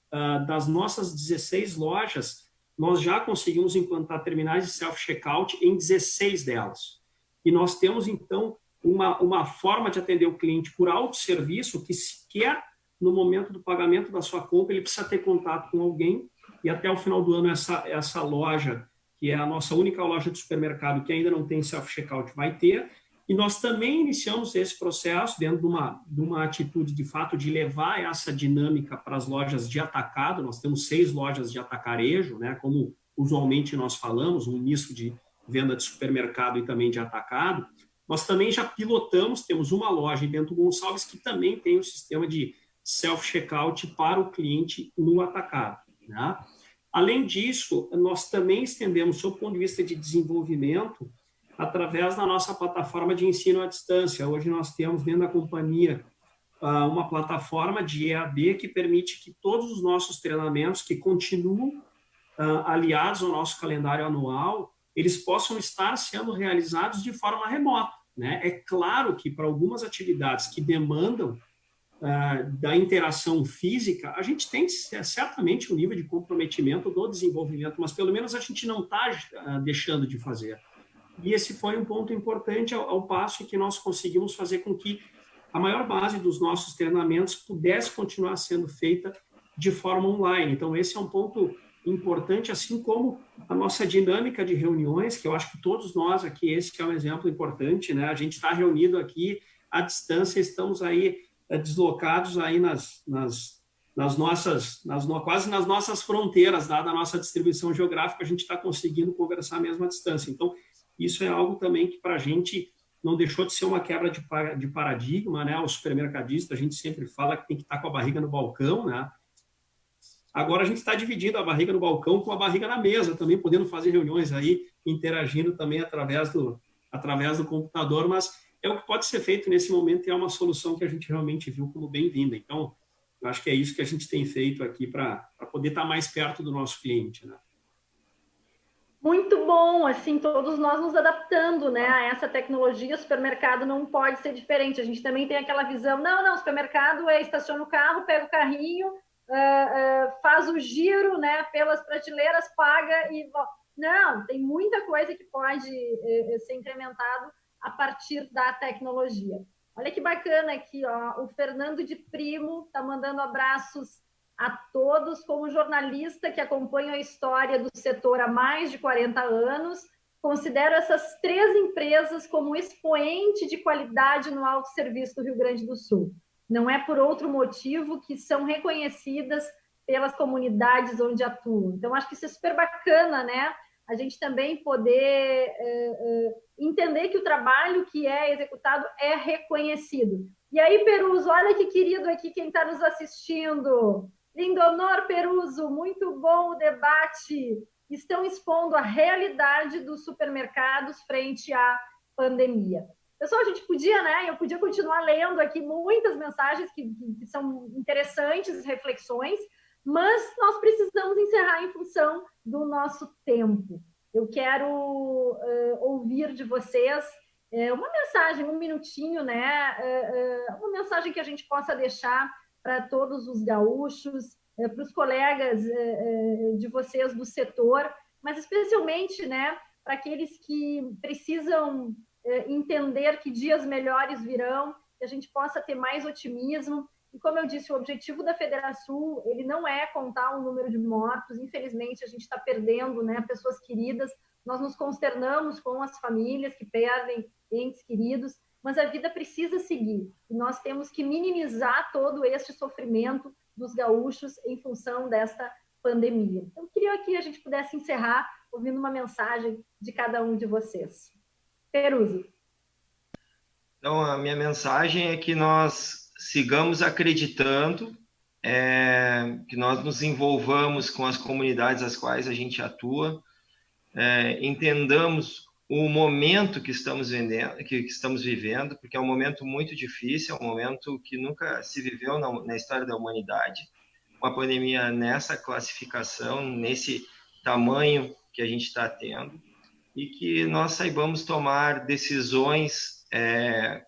das nossas 16 lojas, nós já conseguimos implantar terminais de self-checkout em 16 delas. E nós temos, então, uma forma de atender o cliente por autosserviço que sequer no momento do pagamento da sua compra ele precisa ter contato com alguém, e até o final do ano essa loja, que é a nossa única loja de supermercado que ainda não tem self-checkout, vai ter. E nós também iniciamos esse processo dentro de uma atitude, de fato, de levar essa dinâmica para as lojas de atacado. Nós temos 6 lojas de atacarejo, né, como usualmente nós falamos, um misto de venda de supermercado e também de atacado. Nós também já pilotamos, temos uma loja em Bento Gonçalves que também tem o sistema de self-checkout para o cliente no atacado, né? Além disso, nós também estendemos, sob o ponto de vista de desenvolvimento, através da nossa plataforma de ensino à distância. Hoje nós temos dentro da companhia uma plataforma de EAD que permite que todos os nossos treinamentos, que continuam aliados ao nosso calendário anual, eles possam estar sendo realizados de forma remota, né? É claro que para algumas atividades que demandam da interação física, a gente tem certamente um nível de comprometimento do desenvolvimento, mas pelo menos a gente não está deixando de fazer. E esse foi um ponto importante ao passo que nós conseguimos fazer com que a maior base dos nossos treinamentos pudesse continuar sendo feita de forma online. Então, esse é um ponto importante, assim como a nossa dinâmica de reuniões, que eu acho que todos nós aqui, esse é um exemplo importante, né? A gente está reunido aqui à distância, estamos aí deslocados aí quase nas nossas fronteiras, dada a nossa distribuição geográfica, a gente está conseguindo conversar mesmo à distância. Então, isso é algo também que para a gente não deixou de ser uma quebra de paradigma, né? O supermercadista, a gente sempre fala que tem que estar com a barriga no balcão, né? Agora a gente está dividindo a barriga no balcão com a barriga na mesa, também podendo fazer reuniões aí, interagindo também através do computador, mas é o que pode ser feito nesse momento e é uma solução que a gente realmente viu como bem-vinda. Então, eu acho que é isso que a gente tem feito aqui para poder estar mais perto do nosso cliente, né? Muito bom, assim, todos nós nos adaptando, né, a essa tecnologia. O supermercado não pode ser diferente. A gente também tem aquela visão, não, o supermercado estaciona o carro, pega o carrinho, faz o giro, né, pelas prateleiras, paga e... Não, tem muita coisa que pode ser incrementado a partir da tecnologia. Olha que bacana aqui, ó, o Fernando de Primo está mandando abraços a todos. Como jornalista que acompanha a história do setor há mais de 40 anos, considero essas 3 empresas como expoente de qualidade no autosserviço do Rio Grande do Sul. Não é por outro motivo que são reconhecidas pelas comunidades onde atuam. Então, acho que isso é super bacana, né? A gente também poder entender que o trabalho que é executado é reconhecido. E aí, Peruso, olha que querido aqui quem está nos assistindo. Lindonor Peruso, muito bom o debate. Estão expondo a realidade dos supermercados frente à pandemia. Pessoal, a gente podia, né? Eu podia continuar lendo aqui muitas mensagens que são interessantes, reflexões, mas nós precisamos encerrar em função do nosso tempo. Eu quero ouvir de vocês uma mensagem, um minutinho, né? Uma mensagem que a gente possa deixar para todos os gaúchos, para os colegas de vocês do setor, mas especialmente, né, para aqueles que precisam entender que dias melhores virão, que a gente possa ter mais otimismo. E como eu disse, o objetivo da Federação, ele não é contar um número de mortos. Infelizmente, a gente está perdendo, né, pessoas queridas. Nós nos consternamos com as famílias que perdem entes queridos, mas a vida precisa seguir. E nós temos que minimizar todo este sofrimento dos gaúchos em função desta pandemia. Então, eu queria que a gente pudesse encerrar ouvindo uma mensagem de cada um de vocês. Peruso. Então, a minha mensagem é que nós sigamos acreditando, que nós nos envolvamos com as comunidades às quais a gente atua, entendamos o momento que estamos vivendo, porque é um momento muito difícil, é um momento que nunca se viveu na história da humanidade, uma pandemia nessa classificação, nesse tamanho que a gente está tendo, e que nós saibamos tomar decisões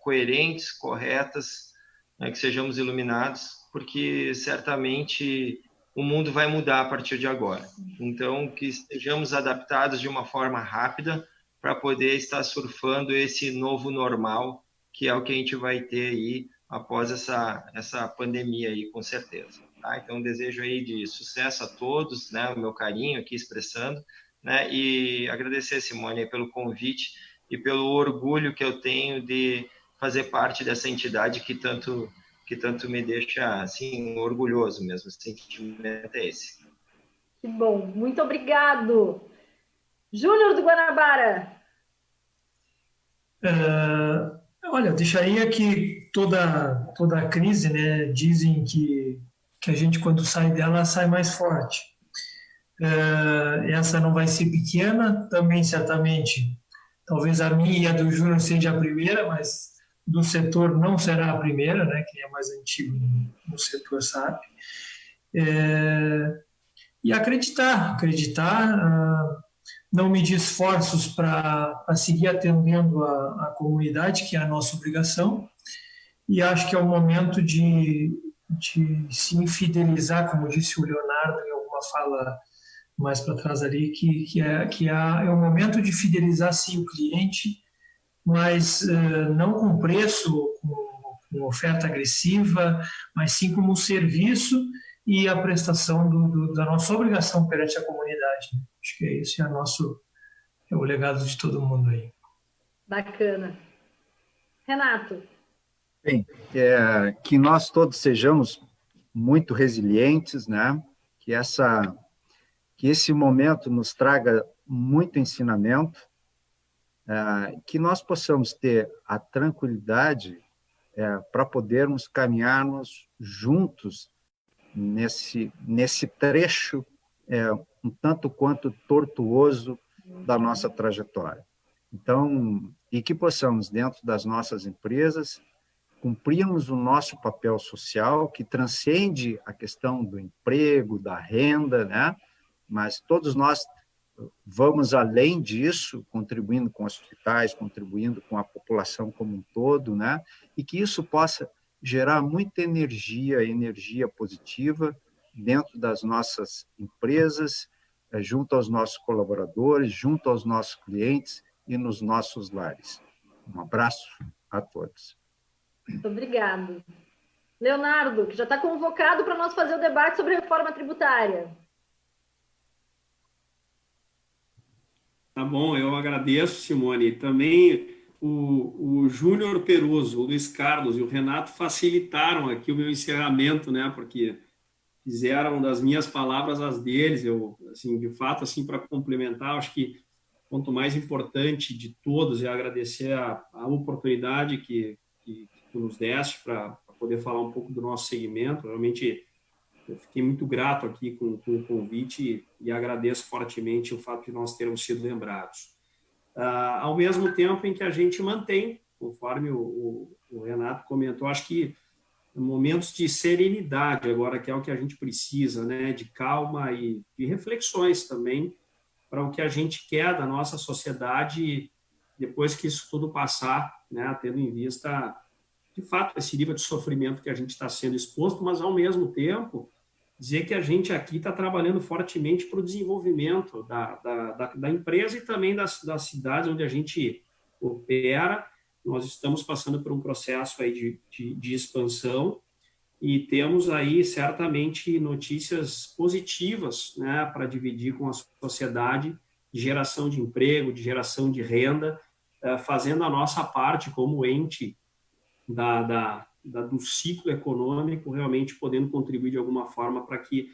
coerentes, corretas, né, que sejamos iluminados, porque certamente o mundo vai mudar a partir de agora. Então, que estejamos adaptados de uma forma rápida para poder estar surfando esse novo normal, que é o que a gente vai ter aí após essa pandemia aí, com certeza. Tá? Então, desejo aí de sucesso a todos, né, o meu carinho aqui expressando, né, e agradecer, Simone, pelo convite e pelo orgulho que eu tenho de fazer parte dessa entidade que tanto me deixa assim orgulhoso mesmo. O sentimento é esse. Que bom, muito obrigado. Júnior do Guanabara. Olha, eu deixaria que toda a crise, né, dizem que a gente, quando sai dela, sai mais forte. Essa não vai ser pequena, também certamente, talvez a minha e a do Júnior seja a primeira, mas do setor não será a primeira, né? Quem é mais antigo no setor sabe. E acreditar, não medir esforços para seguir atendendo a comunidade, que é a nossa obrigação, e acho que é o momento de se infidelizar, como disse o Leonardo em alguma fala mais para trás ali, que é o momento de fidelizar sim o cliente, mas não com preço, com oferta agressiva, mas sim como um serviço e a prestação da nossa obrigação perante a comunidade. Acho que esse é o legado de todo mundo aí. Bacana. Renato. Bem, que nós todos sejamos muito resilientes, né? Que esse momento nos traga muito ensinamento, que nós possamos ter a tranquilidade para podermos caminharmos juntos nesse trecho um tanto quanto tortuoso da nossa trajetória. Então, e que possamos, dentro das nossas empresas, cumprirmos o nosso papel social, que transcende a questão do emprego, da renda, né? Mas todos nós vamos além disso, contribuindo com hospitais, contribuindo com a população como um todo, né? E que isso possa gerar muita energia positiva dentro das nossas empresas, junto aos nossos colaboradores, junto aos nossos clientes e nos nossos lares. Um abraço a todos. Muito obrigado. Leonardo, que já está convocado para nós fazer o debate sobre a reforma tributária. Tá bom, eu agradeço, Simone. Também o Júnior Peruso, o Luiz Carlos e o Renato facilitaram aqui o meu encerramento, né? Porque fizeram das minhas palavras as deles. Eu, assim, de fato, assim, para complementar, acho que o ponto mais importante de todos é agradecer a oportunidade que tu nos deste para poder falar um pouco do nosso segmento. Realmente, eu fiquei muito grato aqui com o convite e agradeço fortemente o fato de nós termos sido lembrados. Ao mesmo tempo em que a gente mantém, conforme o Renato comentou, acho que momentos de serenidade agora, que é o que a gente precisa, né? De calma e de reflexões também para o que a gente quer da nossa sociedade depois que isso tudo passar, né? Tendo em vista, de fato, esse nível de sofrimento que a gente está sendo exposto, mas, ao mesmo tempo, dizer que a gente aqui está trabalhando fortemente para o desenvolvimento da empresa e também das cidades onde a gente opera. Nós estamos passando por um processo aí de expansão e temos aí, certamente, notícias positivas, né, para dividir com a sociedade, de geração de emprego, de geração de renda, fazendo a nossa parte como ente do ciclo econômico, realmente podendo contribuir de alguma forma para que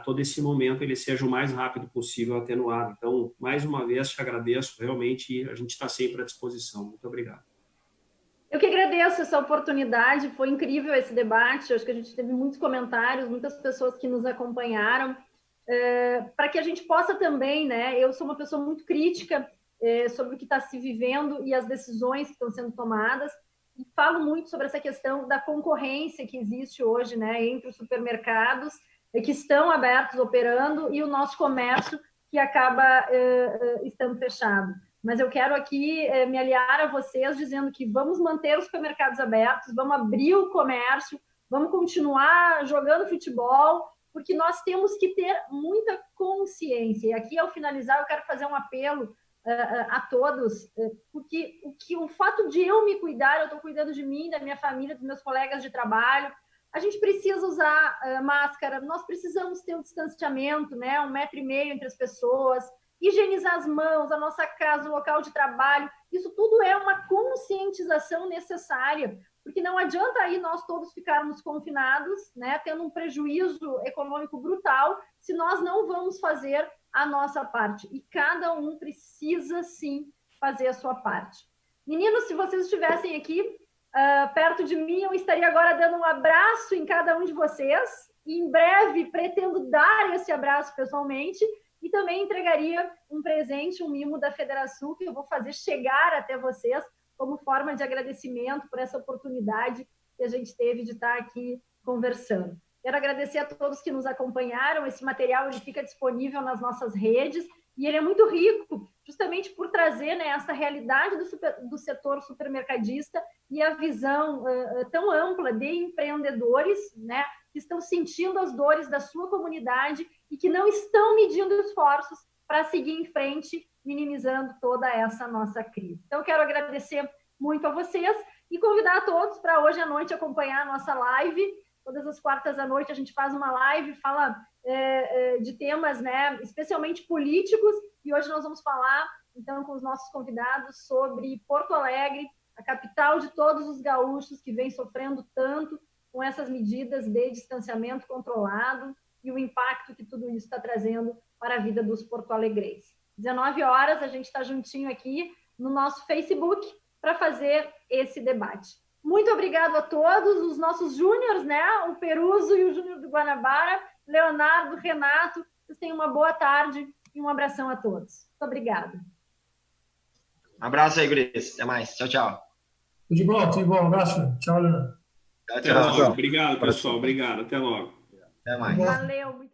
todo esse momento ele seja o mais rápido possível atenuado. Então, mais uma vez, te agradeço, realmente a gente está sempre à disposição. Muito obrigado. Eu que agradeço essa oportunidade, foi incrível esse debate, acho que a gente teve muitos comentários, muitas pessoas que nos acompanharam, para que a gente possa também, né, eu sou uma pessoa muito crítica sobre o que está se vivendo e as decisões que estão sendo tomadas, e falo muito sobre essa questão da concorrência que existe hoje, né, entre os supermercados que estão abertos, operando, e o nosso comércio que acaba estando fechado. Mas eu quero aqui me aliar a vocês dizendo que vamos manter os supermercados abertos, vamos abrir o comércio, vamos continuar jogando futebol, porque nós temos que ter muita consciência. E aqui, ao finalizar, eu quero fazer um apelo a todos, porque o fato de eu me cuidar, eu estou cuidando de mim, da minha família, dos meus colegas de trabalho, a gente precisa usar máscara, nós precisamos ter um distanciamento, né, 1,5 metro entre as pessoas, higienizar as mãos, a nossa casa, o local de trabalho, isso tudo é uma conscientização necessária, porque não adianta aí nós todos ficarmos confinados, né, tendo um prejuízo econômico brutal, se nós não vamos fazer a nossa parte. E cada um precisa, sim, fazer a sua parte. Meninos, se vocês estivessem aqui perto de mim, eu estaria agora dando um abraço em cada um de vocês, e em breve pretendo dar esse abraço pessoalmente, e também entregaria um presente, um mimo da Federação, que eu vou fazer chegar até vocês como forma de agradecimento por essa oportunidade que a gente teve de estar aqui conversando. Quero agradecer a todos que nos acompanharam. Esse material ele fica disponível nas nossas redes e ele é muito rico, justamente por trazer, né, essa realidade do setor supermercadista e a visão tão ampla de empreendedores, né, que estão sentindo as dores da sua comunidade e que não estão medindo esforços para seguir em frente, minimizando toda essa nossa crise. Então, eu quero agradecer muito a vocês e convidar a todos para hoje à noite acompanhar a nossa live. Todas as quartas à noite a gente faz uma live, fala de temas, né, especialmente políticos, e hoje nós vamos falar, então, com os nossos convidados sobre Porto Alegre, a capital de todos os gaúchos que vem sofrendo tanto com essas medidas de distanciamento controlado e o impacto que tudo isso está trazendo para a vida dos porto-alegrenses. 19 horas, a gente está juntinho aqui no nosso Facebook para fazer esse debate. Muito obrigado a todos, os nossos júniores, né? O Peruso e o Júnior do Guanabara, Leonardo, Renato, vocês tenham uma boa tarde e um abração a todos. Muito obrigada. Um abraço aí, guris. Até mais. Tchau, tchau. Tudo bom. Um abraço. Tchau, Leonardo. Tchau. Obrigado, pessoal. Obrigado. Até logo. Até mais. Valeu. Muito